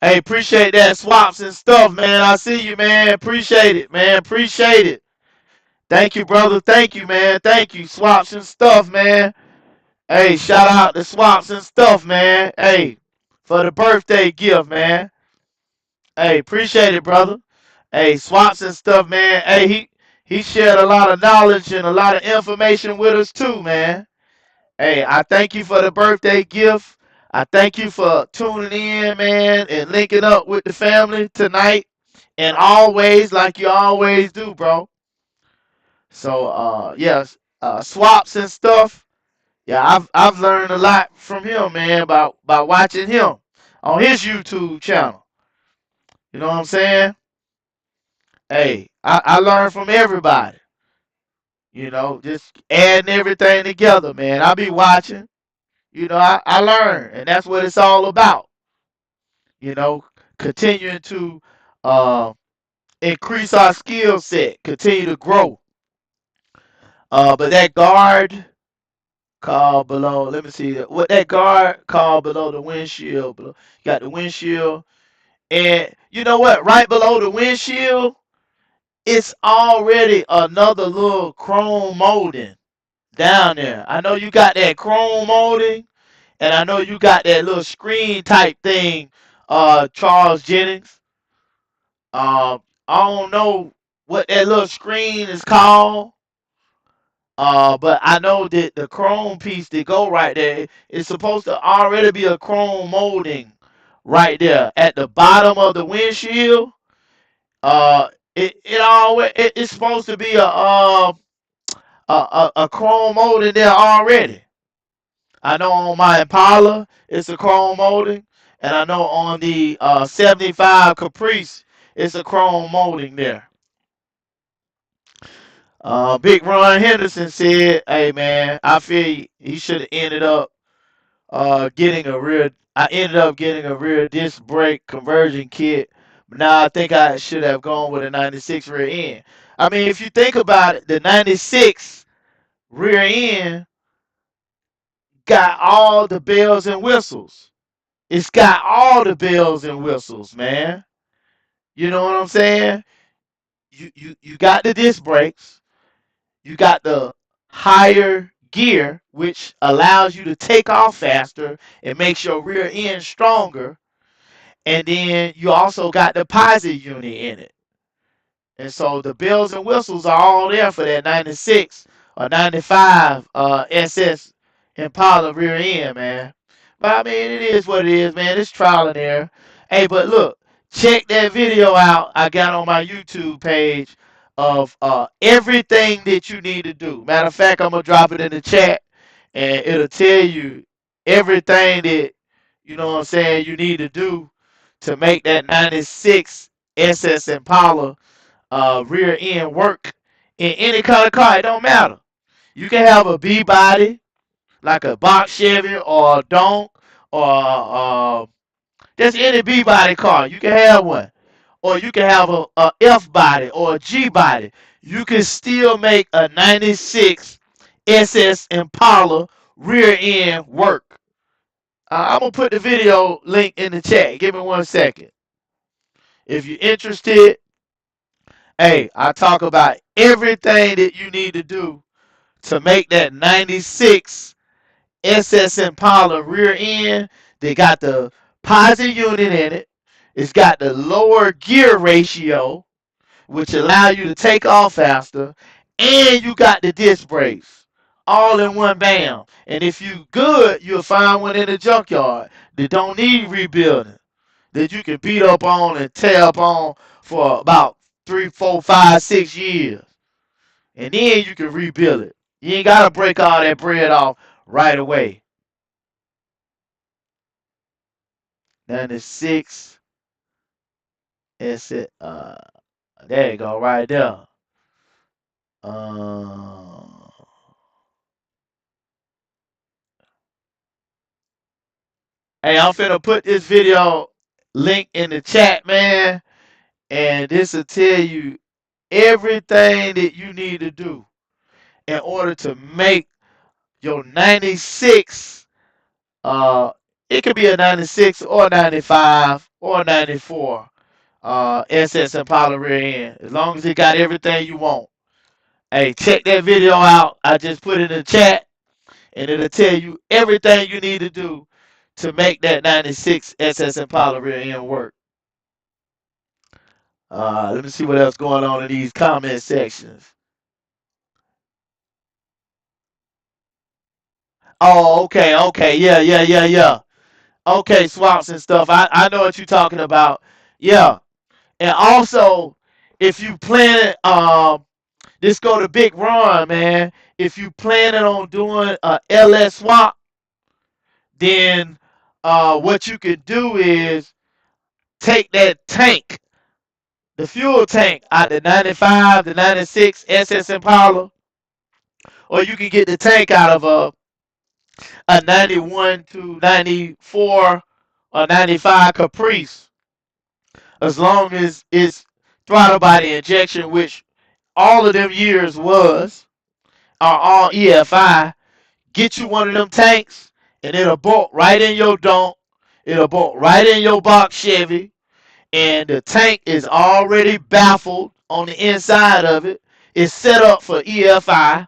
[SPEAKER 1] Hey, appreciate that swaps and stuff, man. I see you, man. Appreciate it, man. Appreciate it. Thank you, brother. Thank you, man. Thank you. Swaps and stuff, man. Hey, shout out to Swaps and stuff, man. Hey, for the birthday gift, man. Hey, appreciate it, brother. Hey, Swaps and stuff, man. Hey, he shared a lot of knowledge and a lot of information with us too, man. Hey, I thank you for the birthday gift. I thank you for tuning in, man, and linking up with the family tonight and always, like you always do, bro. So, yes, Swaps and stuff. Yeah, I've learned a lot from him, man, by watching him on his YouTube channel. You know what I'm saying? Hey, I learn from everybody. Just adding everything together, man. I be watching. I learn, and that's what it's all about. You know, continuing to uh, increase our skill set, continue to grow. But that guard called below. Let me see what that guard called below the windshield. You got the windshield. And you know what? Right below the windshield, it's already another little chrome molding down there. I know you got that chrome molding, and I know you got that little screen type thing, Charles Jennings. I don't know what that little screen is called, but I know that the chrome piece that go right there is supposed to already be a chrome molding right there at the bottom of the windshield. It's supposed to be a chrome molding there already. I know on my Impala it's a chrome molding, and I know on the 75 Caprice it's a chrome molding there. Big Ron Henderson said, "Hey man, I feel he should have ended up getting a rear. I ended up getting a rear disc brake conversion kit, but now I think I should have gone with a 96 rear end." I mean, if you think about it, the 96 rear end got all the bells and whistles. It's got all the bells and whistles, man. You know what I'm saying? You got the disc brakes. You got the higher gear, which allows you to take off faster and makes your rear end stronger. And then you also got the posi unit in it. And so the bells and whistles are all there for that 96 or 95 SS Impala rear end, man. But I mean, it is what it is, man. It's trial and error. Hey, but look, check that video out I got on my YouTube page of everything that you need to do. Matter of fact, I'm gonna drop it in the chat, and it'll tell you everything that what I'm saying you need to do to make that 96 SS Impala rear end work in any kind of car. It don't matter. You can have a B body like a box Chevy or a donk or just any B body car. You can have one, or you can have a F body or a G body. You can still make a 96 SS Impala rear end work. I'm gonna put the video link in the chat. Give me 1 second. If you're interested, hey, I talk about everything that you need to do to make that 96 SS Impala rear end. They got the posi unit in it. It's got the lower gear ratio, which allow you to take off faster, and you got the disc brakes all in one bam. And if you good, you'll find one in the junkyard that don't need rebuilding, that you can beat up on and tear up on for about 3, 4, 5, 6 years, and then you can rebuild it. You ain't gotta break all that bread off right away. 96 is it? There you go, right there. Uh, hey, I'm finna put this video link in the chat, man, and this will tell you everything that you need to do in order to make your 96. Uh, it could be a 96 or 95 or 94. SS Impala rear end, as long as it got everything you want. Hey, check that video out. I just put it in the chat, and it'll tell you everything you need to do to make that 96 SS Impala rear end work. Let me see what else going on in these comment sections. Oh, okay, okay, yeah, yeah, yeah, yeah. Okay, swaps and stuff. I know what you're talking about. Yeah, and also if you plan this go to Big Ron, man. If you planning on doing a LS swap, then what you could do is take that tank, the fuel tank, out the 95, the 96 SS Impala, or you can get the tank out of a 91 to 94 or 95 Caprice, as long as it's throttle body injection, which all of them years are all EFI. Get you one of them tanks, and it'll bolt right in your donk. It'll bolt right in your box Chevy, and the tank is already baffled on the inside of it. It's set up for EFI,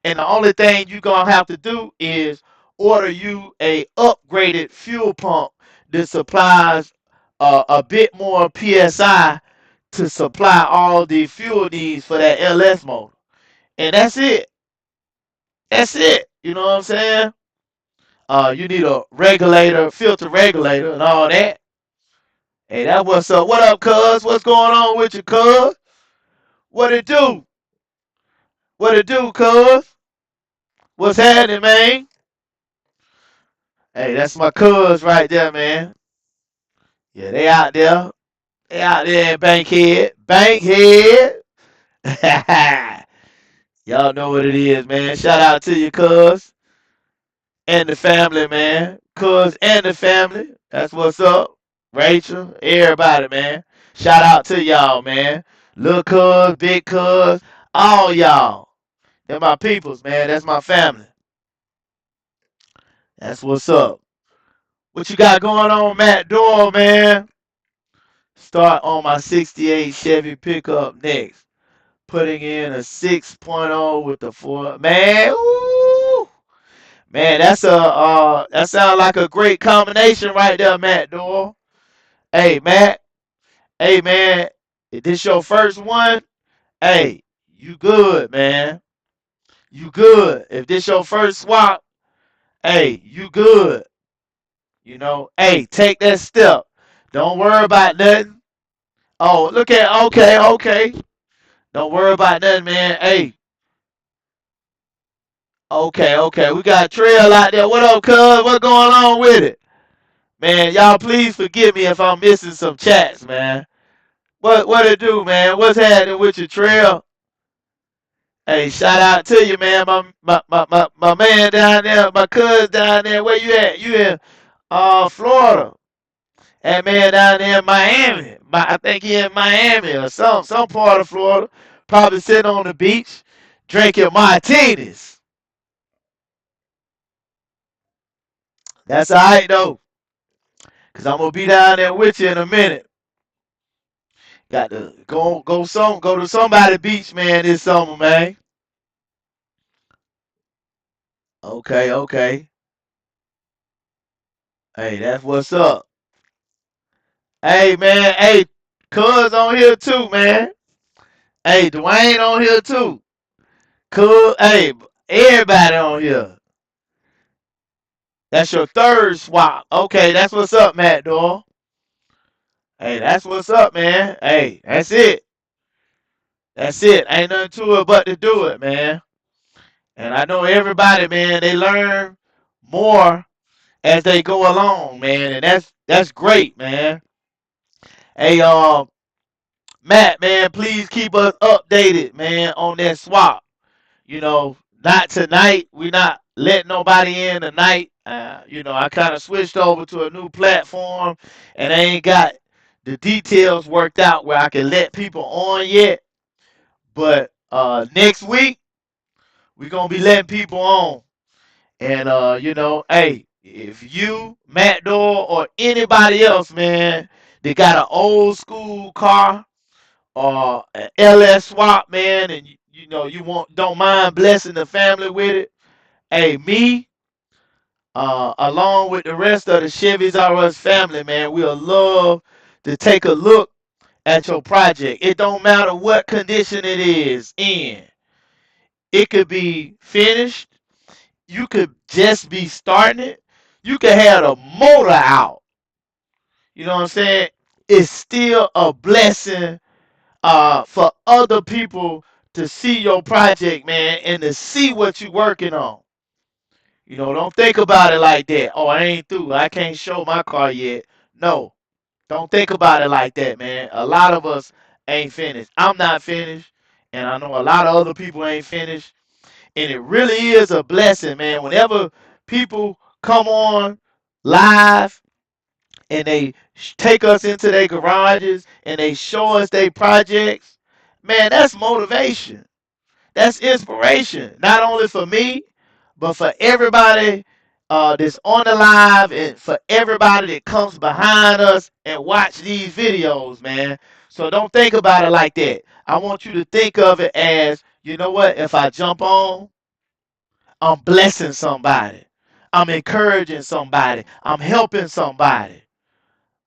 [SPEAKER 1] and the only thing you're gonna have to do is order you a upgraded fuel pump that supplies a bit more PSI to supply all the fuel needs for that LS motor, and that's it. That's it. You know what I'm saying? You need a regulator, filter regulator, and all that. Hey, that what's up. What up, cuz? What's going on with you, cuz? What it do? What it do, cuz? What's happening, man? Hey, that's my cuz right there, man. Yeah, they out there. They out there in Bankhead. Bankhead. Y'all know what it is, man. Shout out to you, cuz. And the family, man. Cuz and the family. That's what's up. Rachel, everybody, man. Shout out to y'all, man. Little cuz, big cuz, all y'all. They're my peoples, man. That's my family. That's what's up. What you got going on, Matt Doyle, man? Start on my 68 Chevy pickup next. Putting in a 6.0 with the 4. Man, ooh. Man, that sounds like a great combination right there, Matt Doyle. Hey, Matt. Hey, man. If this your first one, hey, you good, man. You good. If this your first swap, hey, you good. Hey, take that step. Don't worry about nothing. Oh, look at, okay, okay. Don't worry about nothing, man. Hey, okay, okay. We got Trail out there. What up, cuz? What's going on with it? Man, y'all please forgive me if I'm missing some chats, man. What it do, man? What's happening with your Trail? Hey, shout out to you, man. My man down there, my cuz down there. Where you at? You in Florida. That man down there in Miami. I think he in Miami or some part of Florida. Probably sitting on the beach drinking martinis. That's all right though, cause I'm gonna be down there with you in a minute. Got to go to somebody beach, man, this summer, man. Okay, okay. Hey, that's what's up. Hey, man. Hey, Cuz on here too, man. Hey, Dwayne on here too. Cuz, hey, everybody on here. That's your third swap. Okay, that's what's up, Matt Doyle. Hey, that's what's up, man. Hey, that's it. That's it. Ain't nothing to it but to do it, man. And I know everybody, man, they learn more as they go along, man, and that's great, man. Hey, Matt, man, please keep us updated, man, on that swap. Not tonight. We're not letting nobody in tonight. I kind of switched over to a new platform, and I ain't got the details worked out where I can let people on yet. But next week we're gonna be letting people on. And hey, if you, Matt Doyle, or anybody else, man, they got an old school car or an LS swap, man, and you don't mind blessing the family with it. Hey, me, along with the rest of the Chevys R US family, man, we'll love to take a look at your project. It don't matter what condition it is in. It could be finished. You could just be starting it. You could have a motor out. You know what I'm saying? It's still a blessing for other people to see your project, man, and to see what you're working on. Don't think about it like that. Oh, I ain't through. I can't show my car yet. No, don't think about it like that, man. A lot of us ain't finished. I'm not finished, and I know a lot of other people ain't finished. And it really is a blessing, man. Whenever people come on live and they take us into their garages and they show us their projects, man, that's motivation. That's inspiration, not only for me, but for everybody that's on the live and for everybody that comes behind us and watch these videos, man. So don't think about it like that. I want you to think of it as, you know what? If I jump on, I'm blessing somebody. I'm encouraging somebody. I'm helping somebody.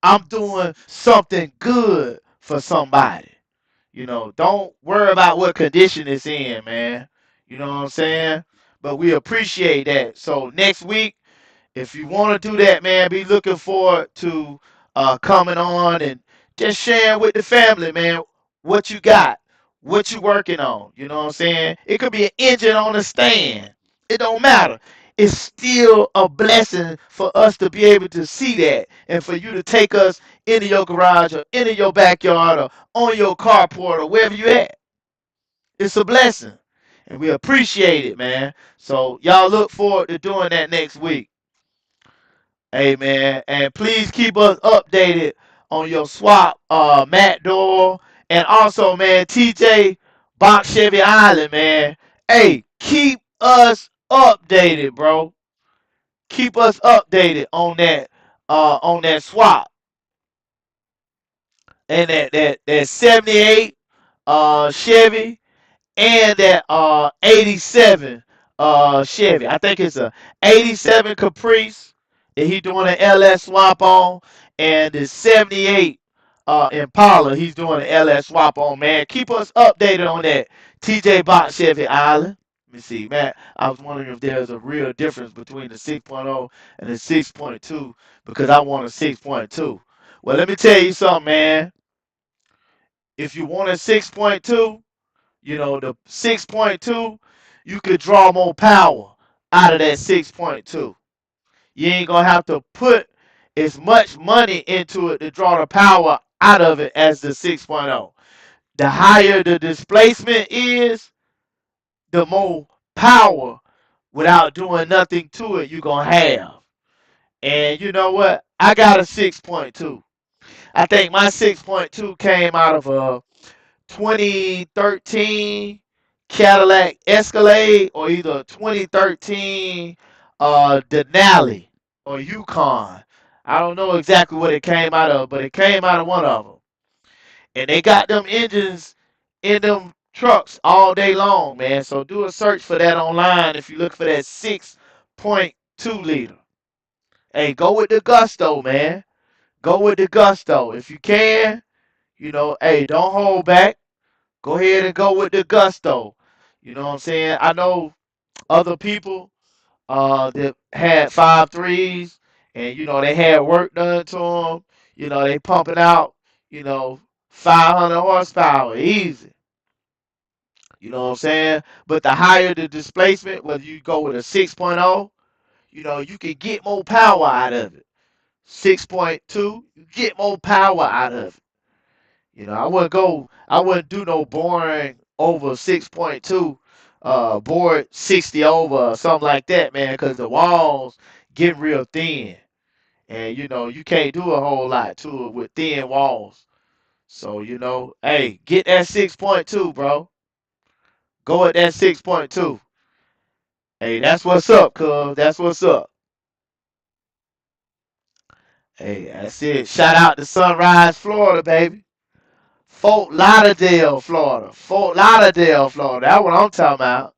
[SPEAKER 1] I'm doing something good for somebody. Don't worry about what condition it's in, man. You know what I'm saying? But we appreciate that. So next week, if you want to do that, man, be looking forward to coming on and just sharing with the family, man, what you got, what you working on. You know what I'm saying? It could be an engine on a stand. It don't matter. It's still a blessing for us to be able to see that and for you to take us into your garage or into your backyard or on your carport or wherever you at. It's a blessing. And we appreciate it, man. So y'all look forward to doing that next week. Hey man, and please keep us updated on your swap, Matt Doyle, and also man, TJ Box Chevy Island, man. Hey, keep us updated, bro. Keep us updated on that swap and that 78 Chevy and that 87 Chevy. I think it's a 87 Caprice that he doing an LS swap on, and the 78 Impala he's doing an LS swap on, man. Keep us updated on that. TJ Box Chevy Island. Let me see, man. I was wondering if there's a real difference between the 6.0 and the 6.2 because I want a 6.2. Well, let me tell you something, man. If you want a 6.2, the 6.2, you could draw more power out of that 6.2. You ain't gonna have to put as much money into it to draw the power out of it as the 6.0. The higher the displacement is, the more power without doing nothing to it you're gonna have. And you know what? I got a 6.2. I think my 6.2 came out of a 2013 Cadillac Escalade or either 2013 Denali or Yukon. I don't know exactly what it came out of, but it came out of one of them. And they got them engines in them trucks all day long, man. So do a search for that online if you look for that 6.2 liter. Hey, go with the gusto, man. Go with the gusto. If you can, hey, don't hold back. Go ahead and go with the gusto. You know what I'm saying? I know other people that had 5.3s and they had work done to them. They pumping out, you know, 500 horsepower easy. You know what I'm saying? But the higher the displacement, whether you go with a 6.0, you can get more power out of it. 6.2, you get more power out of it. I wouldn't do no boring over 6.2, board 60 over or something like that, man, because the walls get real thin. And, you can't do a whole lot to it with thin walls. So, hey, get that 6.2, bro. Go at that 6.2. Hey, that's what's up, cuz. That's what's up. Hey, that's it. Shout out to Sunrise, Florida, baby. Fort Lauderdale, Florida. Fort Lauderdale, Florida. That's what I'm talking about.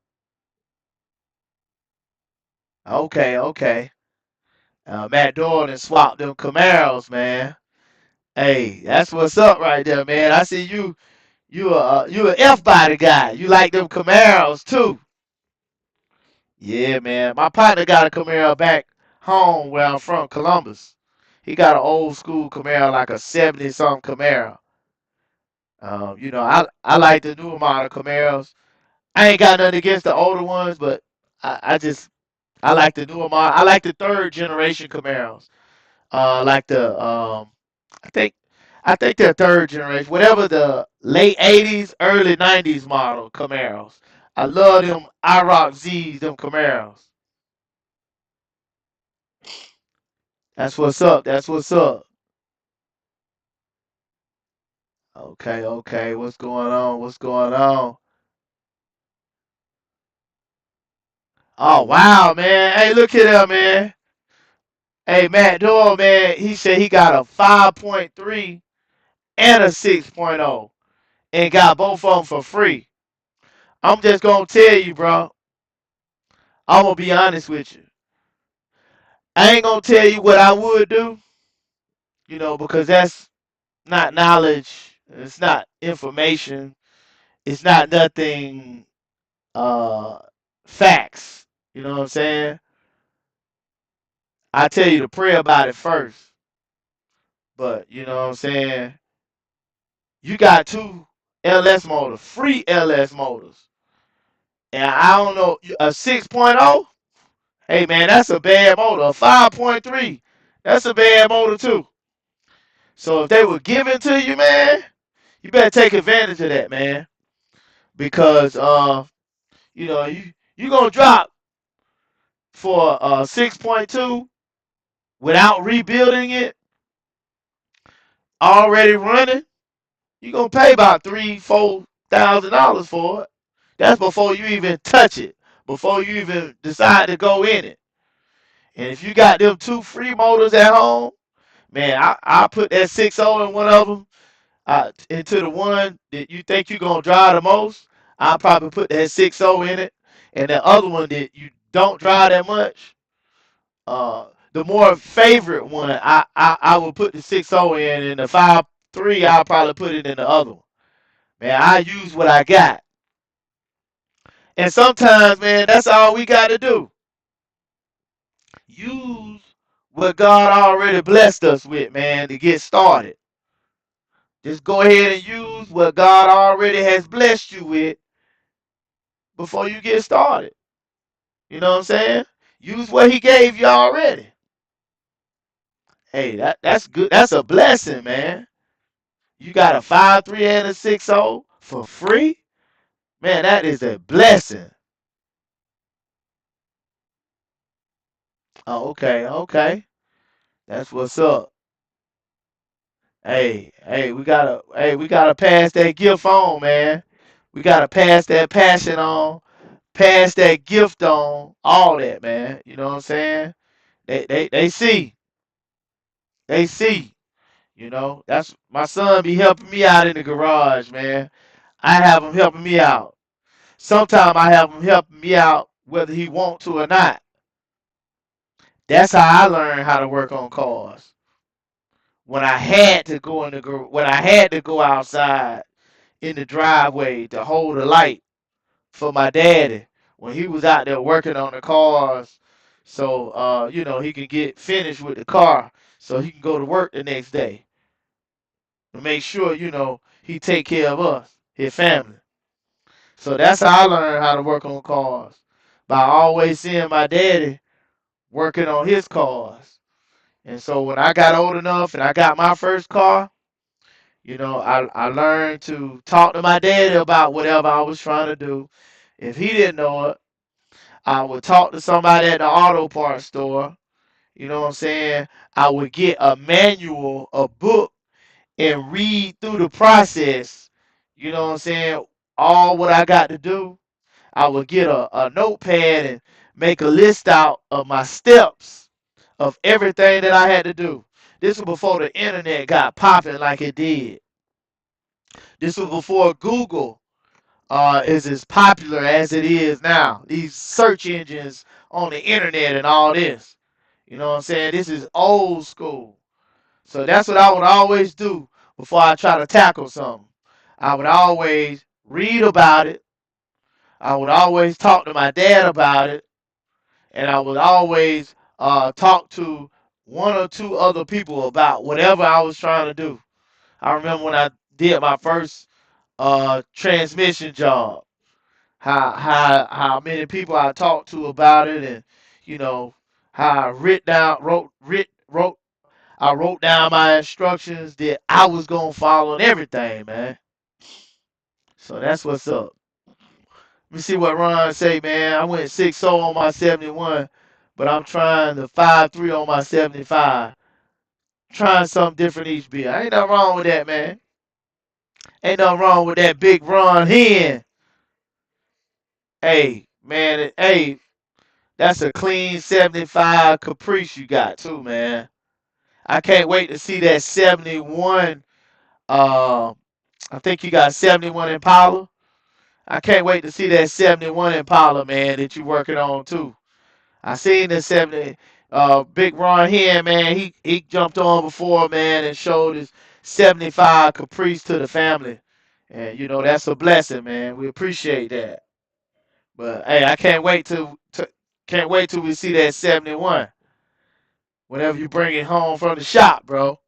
[SPEAKER 1] Okay, okay. Matt Doyle and swapped them Camaros, man. Hey, that's what's up right there, man. I see you. You a F body guy. You like them Camaros too. Yeah, man. My partner got a Camaro back home where I'm from, Columbus. He got an old school Camaro, like a 70 something Camaro. I like the newer model Camaros. I ain't got nothing against the older ones, but I like the newer model. I like the third generation Camaros. Like I think I think they're third generation, whatever the late '80s, early '90s model Camaros. I love them IROC Z's, them Camaros. That's what's up. That's what's up. Okay, okay. What's going on? What's going on? Oh wow, man. Hey, look at him, man. Hey, Matt Doyle, man. He said he got a 5.3 and a 6.0 and got both of them for free. I'm just gonna tell you, bro. I'm gonna be honest with you. I ain't gonna tell you what I would do, because that's not knowledge. It's not information. It's not nothing. Uh, Facts. You know what I'm saying? I tell you to pray about it first. But you know what I'm saying? You got two LS motors, free LS motors, and I don't know a 6.0. Hey man, that's a bad motor. A 5.3, that's a bad motor too. So if they were given to you, man, you better take advantage of that, man, because you gonna drop for 6.2 without rebuilding it, already running. You gonna pay about $3,000-4,000 for it. That's before you even touch it, before you even decide to go in it. And if you got them two free motors at home, man, I put that 6.0 in one of them, into the one that you think you're gonna drive the most. I'll probably put that 6.0 in it, and the other one that you don't drive that much, the more favorite one, I will put the 6.0 in, and the 5. three, I'll probably put it in the other one. Man, I use what I got. And sometimes, man, that's all we got to do. Use what God already blessed us with, man, to get started. Just go ahead and use what God already has blessed you with before you get started. You know what I'm saying? Use what He gave you already. Hey, that's good. That's a blessing, man. You got a 5.3 and a 6.0 for free? Man, that is a blessing. Oh, okay, okay. That's what's up. We gotta pass that gift on, man. We gotta pass that passion on, pass that gift on, all that, man. You know what I'm saying? They see, they see. You know, that's my son be helping me out in the garage, man. I have him helping me out. Sometimes I have him helping me out whether he want to or not. That's how I learned how to work on cars. When I had to go when I had to go outside in the driveway to hold a light for my daddy when he was out there working on the cars, so he can get finished with the car so he can go to work the next day to make sure he take care of us, his family. So that's how I learned how to work on cars, by always seeing my daddy working on his cars. And so when I got old enough and I got my first car, I learned to talk to my daddy about whatever I was trying to do. If he didn't know it, I would talk to somebody at the auto parts store. You know what I'm saying? I would get a manual, a book, and read through the process. You know what I'm saying? All what I got to do. I would get a notepad and make a list out of my steps of everything that I had to do. This was before the internet got popping like it did. This was before Google is as popular as it is now. These search engines on the internet and all this. You know what I'm saying? This is old school. So that's what I would always do before I try to tackle something. I would always read about it. I would always talk to my dad about it. And I would always talk to one or two other people about whatever I was trying to do. I remember when I did my first transmission job, how many people I talked to about it, and you know how I wrote down my instructions that I was gonna follow and everything, man. So that's what's up. Let me see what Ron say, man. I went 6.0 on my 71, but I'm trying the 5.3 on my 75. Trying something different each bit. Ain't nothing wrong with that, man. Ain't nothing wrong with that big Ron hen. Hey, man, hey, that's a clean 75 Caprice you got too, man. I can't wait to see that 71. Uh, I think you got 71 Impala. I can't wait to see that 71 Impala, man, that you working on too. I seen the 70 Big Ron here, man. He jumped on before, man, and showed his 75 Caprice to the family. And that's a blessing, man. We appreciate that. But hey, I can't wait till we see that 71. Whenever you bring it home from the shop, bro.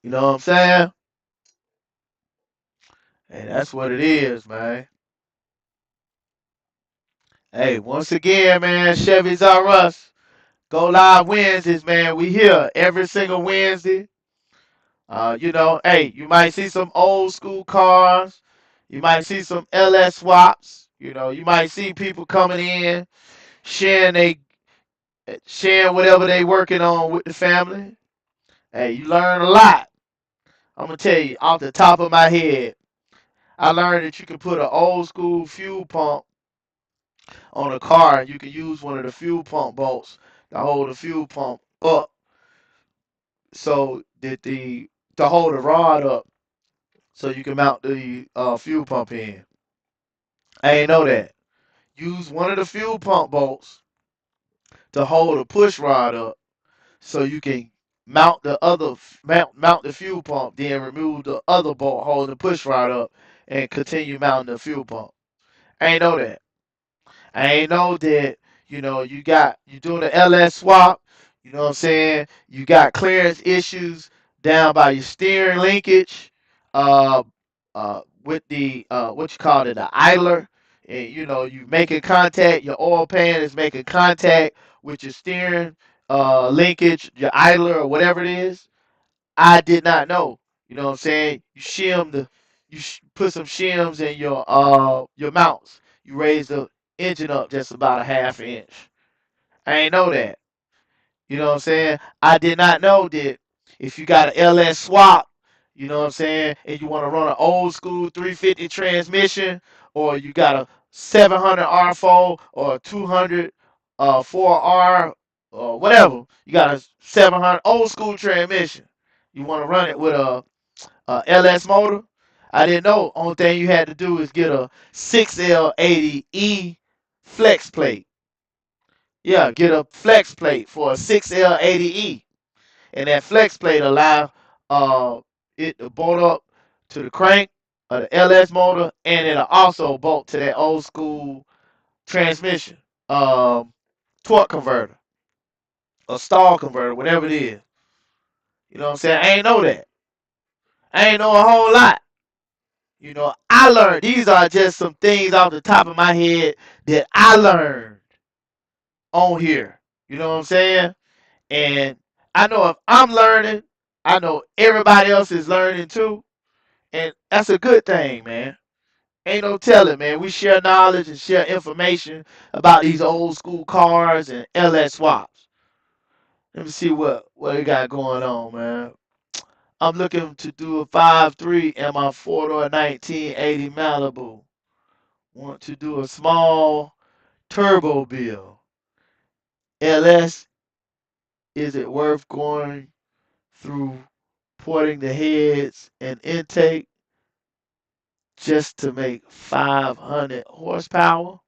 [SPEAKER 1] You know what I'm saying? Hey, that's what it is, man. Hey, once again, man, Chevy's R Us. Go live Wednesdays, man. We here every single Wednesday. Hey, you might see some old school cars. You might see some LS swaps. You might see people coming in, sharing they sharing whatever they working on with the family. Hey, you learn a lot. I'm gonna tell you off the top of my head. I learned that you can put an old school fuel pump on a car, and you can use one of the fuel pump bolts to hold the fuel pump up, so that the to hold the rod up, so you can mount the fuel pump in. I ain't know that. Use one of the fuel pump bolts to hold a push rod up, so you can mount the fuel pump, then remove the other bolt holding the push rod up, and continue mounting the fuel pump. I ain't know that. I ain't know that, you doing the LS swap, you know what I'm saying? You got clearance issues down by your steering linkage, uh with the what you call it, the idler. And you making contact, your oil pan is making contact with your steering linkage, your idler or whatever it is. I did not know. You know what I'm saying? Put some shims in your mounts. You raise the engine up just about a half inch. I ain't know that. You know what I'm saying? I did not know that if you got an LS swap, you know what I'm saying, and you want to run an old school 350 transmission, or you got a 700 R4 or a 200 4R or whatever, you got a 700 old school transmission. You want to run it with a LS motor. I didn't know. Only thing you had to do is get a 6L80E flex plate. Yeah, get a flex plate for a 6L80E, and that flex plate allow uh it to bolt up to the crank of the LS motor, and it'll also bolt to that old school transmission, um, torque converter or stall converter, whatever it is. You know what I'm saying? I ain't know that. I ain't know a whole lot. I learned. These are just some things off the top of my head that I learned on here. You know what I'm saying? And I know if I'm learning, I know everybody else is learning too. And that's a good thing, man. Ain't no telling, man. We share knowledge and share information about these old school cars and LS swaps. Let me see what we got going on, man. I'm looking to do a 5.3 in my 4-door 1980 Malibu. Want to do a small turbo bill. LS, is it worth going through porting the heads and intake just to make 500 horsepower?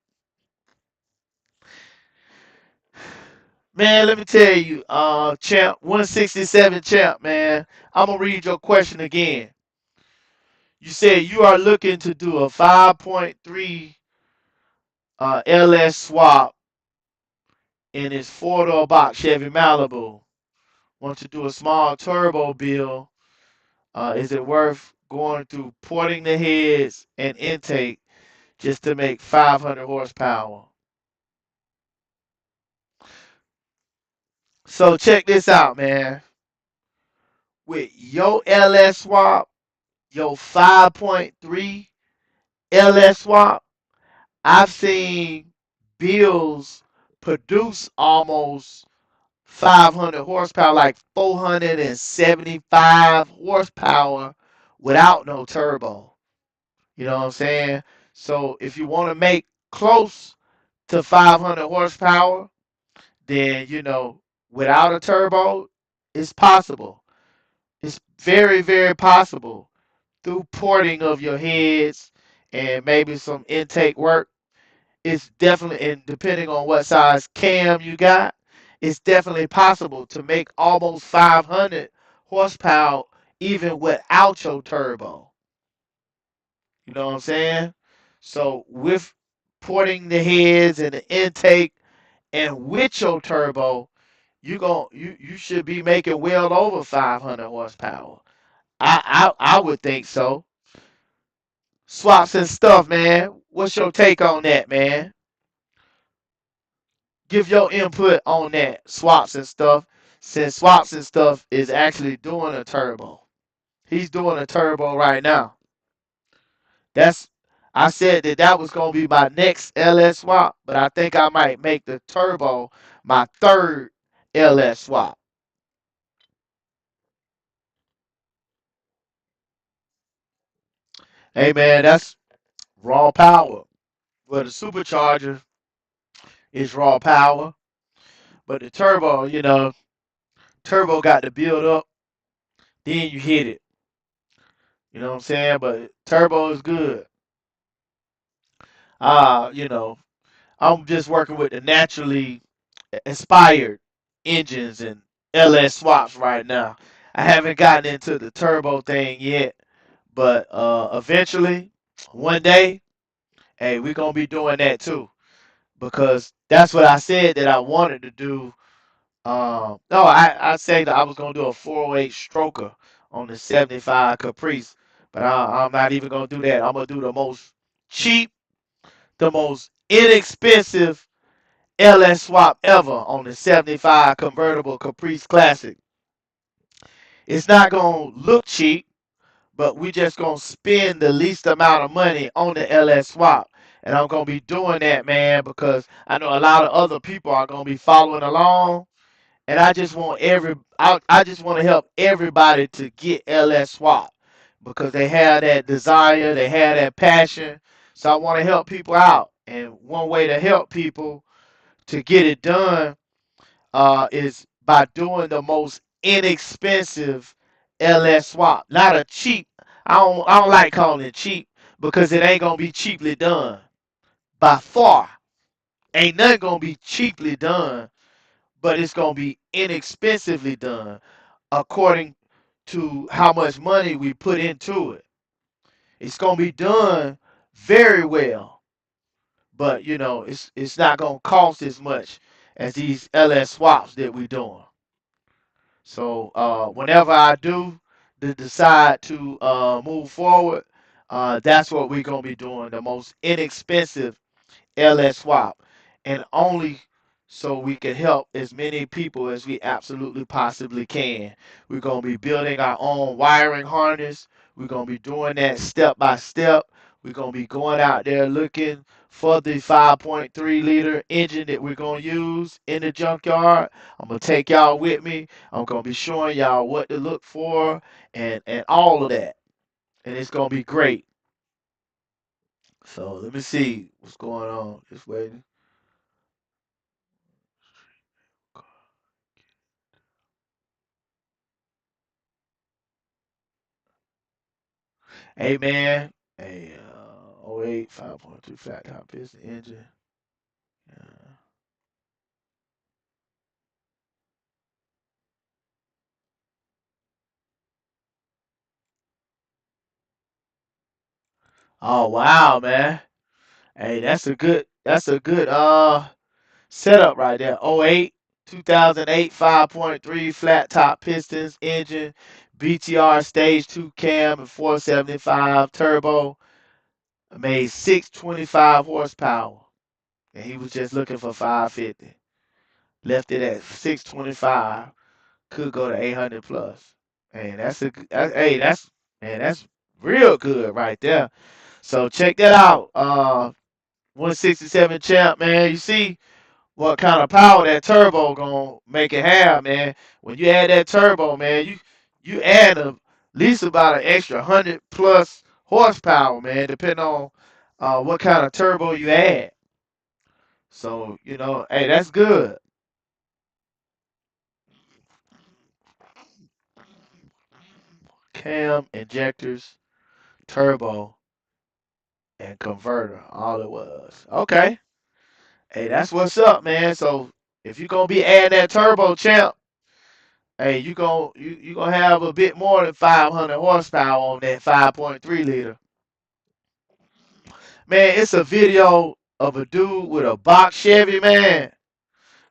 [SPEAKER 1] Man, let me tell you, champ, 167 champ, man. I'm gonna read your question again. You said you are looking to do a 5.3 LS swap in its four-door box Chevy Malibu. Want to do a small turbo build. Is it worth going through porting the heads and intake just to make 500 horsepower? So check this out, man. With your LS swap, your 5.3 LS swap, I've seen bills produce almost 500 horsepower, like 475 horsepower without no turbo. You know what I'm saying? So if you want to make close to 500 horsepower, then, without a turbo, it's possible. It's very, very possible through porting of your heads and maybe some intake work. It's definitely, and depending on what size cam you got, it's definitely possible to make almost 500 horsepower even without your turbo. You know what I'm saying? So with porting the heads and the intake and with your turbo, you should be making well over 500 horsepower. I would think so. Swaps and stuff, man. What's your take on that, man? Give your input on that. Swaps and stuff. Since swaps and stuff is actually doing a turbo. He's doing a turbo right now. That's I said that was gonna be my next LS swap, but I think I might make the turbo my third LS swap. Hey man, that's raw power. Well, the supercharger is raw power, but the turbo, turbo got to build up, then you hit it. You know what I'm saying? But turbo is good. Uh, you know, I'm just working with the naturally inspired engines and LS swaps right now. I haven't gotten into the turbo thing yet, but eventually, one day, hey, we're gonna be doing that too because that's what I said that I wanted to do. No, I said that I was gonna do a 408 stroker on the 75 Caprice, but I'm not even gonna do that. I'm gonna do the most cheap, the most inexpensive LS swap ever on the 75 convertible Caprice Classic. It's not gonna look cheap, but we just gonna spend the least amount of money on the LS swap. And I'm gonna be doing that, man, because I know a lot of other people are gonna be following along. And I just want to help everybody to get LS swap because they have that desire, they have that passion. So I want to help people out. And one way to help people to get it done is by doing the most inexpensive LS swap, not a cheap. I don't like calling it cheap because it ain't gonna be cheaply done by far. Ain't nothing gonna be cheaply done, but it's gonna be inexpensively done according to how much money we put into it. It's gonna be done very well, but it's not gonna cost as much as these LS swaps that we're doing. So whenever I do decide to move forward, that's what we're gonna be doing. The most inexpensive LS swap, and only so we can help as many people as we absolutely possibly can. We're going to be building our own wiring harness. We're going to be doing that step by step. We're going to be going out there looking for the 5.3-liter engine that we're going to use in the junkyard. I'm going to take y'all with me. I'm going to be showing y'all what to look for and all of that. And it's going to be great. So let me see what's going on. Just waiting. Hey man, hey, '08 5.2 flat top piston engine. Uh, oh wow, man. Hey, that's a good setup right there. '08, 2008 5.3 flat top pistons engine, BTR stage 2 cam and 475 turbo. Made 625 horsepower, and he was just looking for 550. Left it at 625. Could go to 800 plus. And hey, that's real good right there. So check that out. 167 champ, man. You see what kind of power that turbo gonna make it have, man. When you add that turbo, man, you add at least about an extra 100 plus horsepower, man, depending on what kind of turbo you add. So hey, that's good. Cam injectors, turbo, and converter. All it was. Okay. Hey, that's what's up, man. So if you're gonna be adding that turbo champ, hey, you gonna have a bit more than 500 horsepower on that 5.3 liter. Man, it's a video of a dude with a box Chevy, man.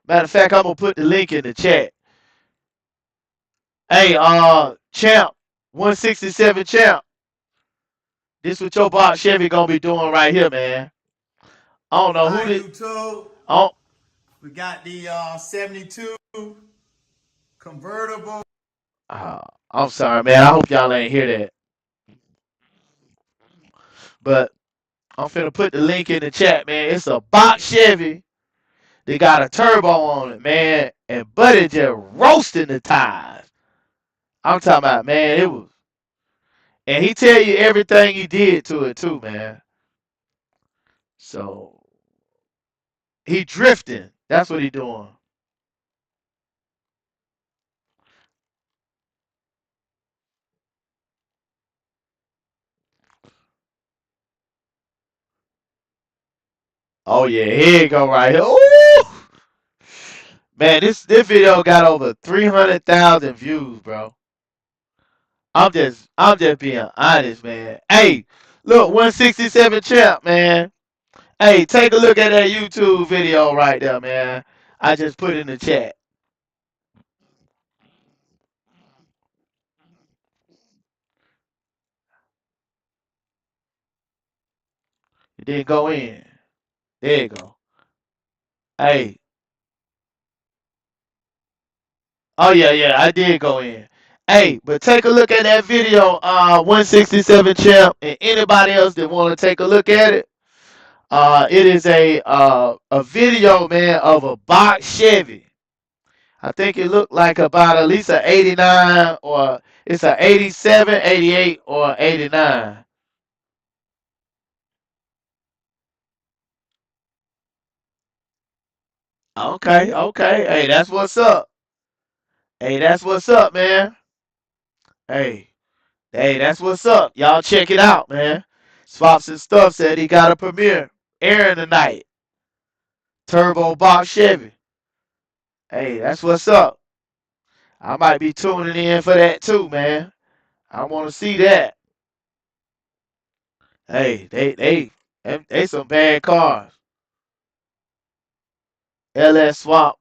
[SPEAKER 1] Matter of fact, I'm gonna put the link in the chat. Hey, champ, 167 champ. This what your box Chevy gonna be doing right here, man. I don't know who
[SPEAKER 2] Hi,
[SPEAKER 1] did.
[SPEAKER 2] YouTube.
[SPEAKER 1] Oh,
[SPEAKER 2] We got the 72 convertible.
[SPEAKER 1] uh, I'm sorry, man. I hope y'all ain't hear that. But I'm finna put the link in the chat, man. It's a box Chevy. They got a turbo on it, man. And Buddy just roasting the tires. I'm talking about, man, it was. And he tell you everything he did to it, too, man. So, he drifting. That's what he doing. Oh, yeah. Here you go right here. Ooh! Man, this video got over 300,000 views, bro. I'm just being honest, man. Hey, look, 167 champ, man. Hey, take a look at that YouTube video right there, man. I just put in the chat. It didn't go in. There you go. Hey. Oh yeah, yeah, I did go in. Hey, but take a look at that video, 167 champ, and anybody else that want to take a look at it. It is a video, man, of a box Chevy. I think it looked like about at least a 89 or it's a 87, 88, or 89. Okay, okay. Hey, that's what's up. Hey, that's what's up, man. Hey, hey, that's what's up. Y'all check it out, man. Swaps and Stuff said he got a premiere airing tonight. Turbo box Chevy. Hey, that's what's up. I might be tuning in for that too, man. I want to see that. Hey, they some bad cars. LS swap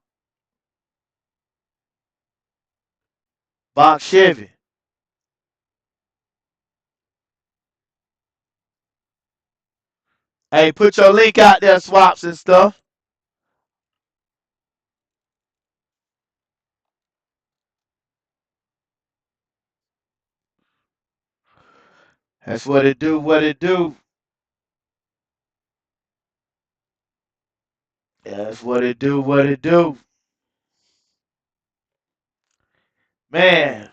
[SPEAKER 1] box Chevy. Hey, put your link out there, Swaps and Stuff. That's what it do. What it do. That's what it do. What it do. Man,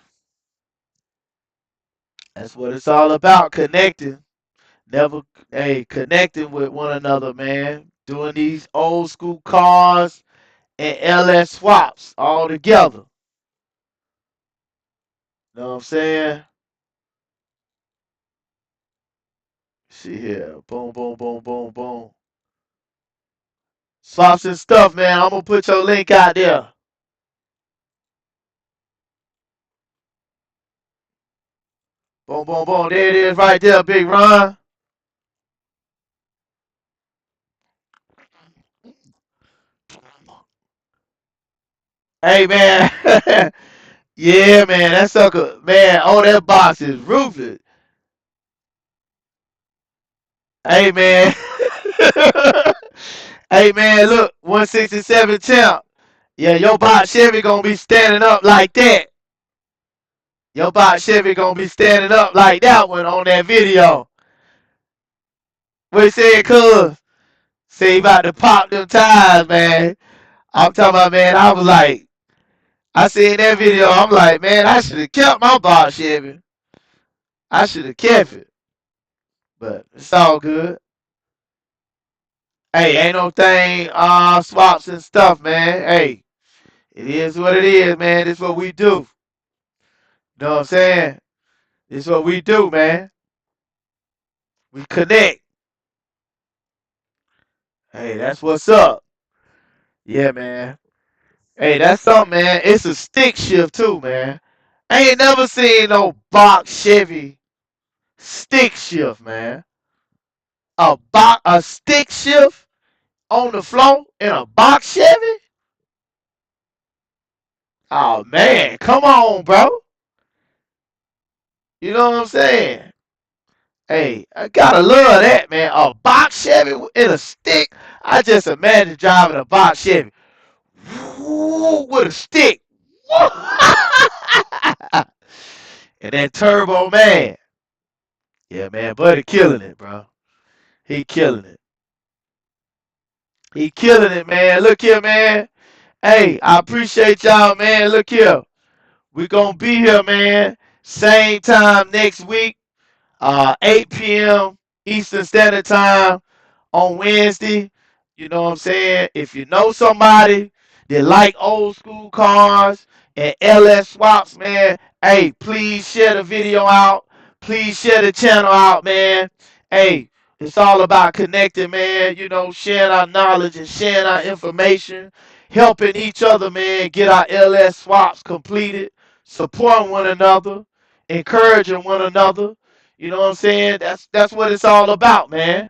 [SPEAKER 1] that's what it's all about. Connecting. Never, hey, connecting with one another, man. Doing these old school cars and LS swaps all together. Know what I'm saying? See here. Boom, boom, boom, boom, boom. Swaps and Stuff, man. I'm gonna put your link out there. Boom, boom, boom. There it is right there, Big Ron. Hey, man. Yeah, man. That sucker, man. Oh, that box is ruthless. Hey, man. Hey, man. Look, 167 champ. Yeah, your box Chevy gonna be standing up like that. Your box Chevy gonna be standing up like that one on that video. What he said, cuz? Say he about to pop them tires, man. I'm talking about, man. I was like, I seen that video. I'm like, man, I should have kept my box Chevy. I should have kept it. But it's all good. Hey, ain't no thing, swaps and stuff, man. Hey, it is what it is, man. This what we do. Know what I'm saying? This what we do, man. We connect. Hey, that's what's up. Yeah, man. Hey, that's something, man. It's a stick shift too, man. I ain't never seen no box Chevy stick shift, man. A stick shift on the floor in a box Chevy? Oh man, come on, bro. You know what I'm saying? Hey, I gotta love that, man. A box Chevy in a stick. I just imagine driving a box Chevy with a stick. And that turbo, man. Yeah, man, buddy killing it, bro. He killing it. He killing it, man. Look here, man. Hey, I appreciate y'all, man. Look here. We gonna be here, man. Same time next week, 8 p.m. Eastern Standard Time on Wednesday. You know what I'm saying? If you know somebody that like old school cars and LS swaps, man, hey, please share the video out. Please share the channel out, man. Hey, it's all about connecting, man. You know, sharing our knowledge and sharing our information. helping each other, man, get our LS swaps completed, supporting one another, encouraging one another. You know what I'm saying? That's what it's all about, man.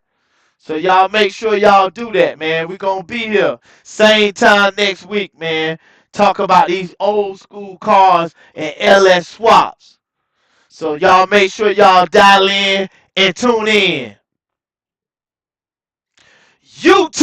[SPEAKER 1] So y'all make sure y'all do that, man. We're gonna be here same time next week, man. Talk about these old school cars and LS swaps. So y'all make sure y'all dial in and tune in. YouTube!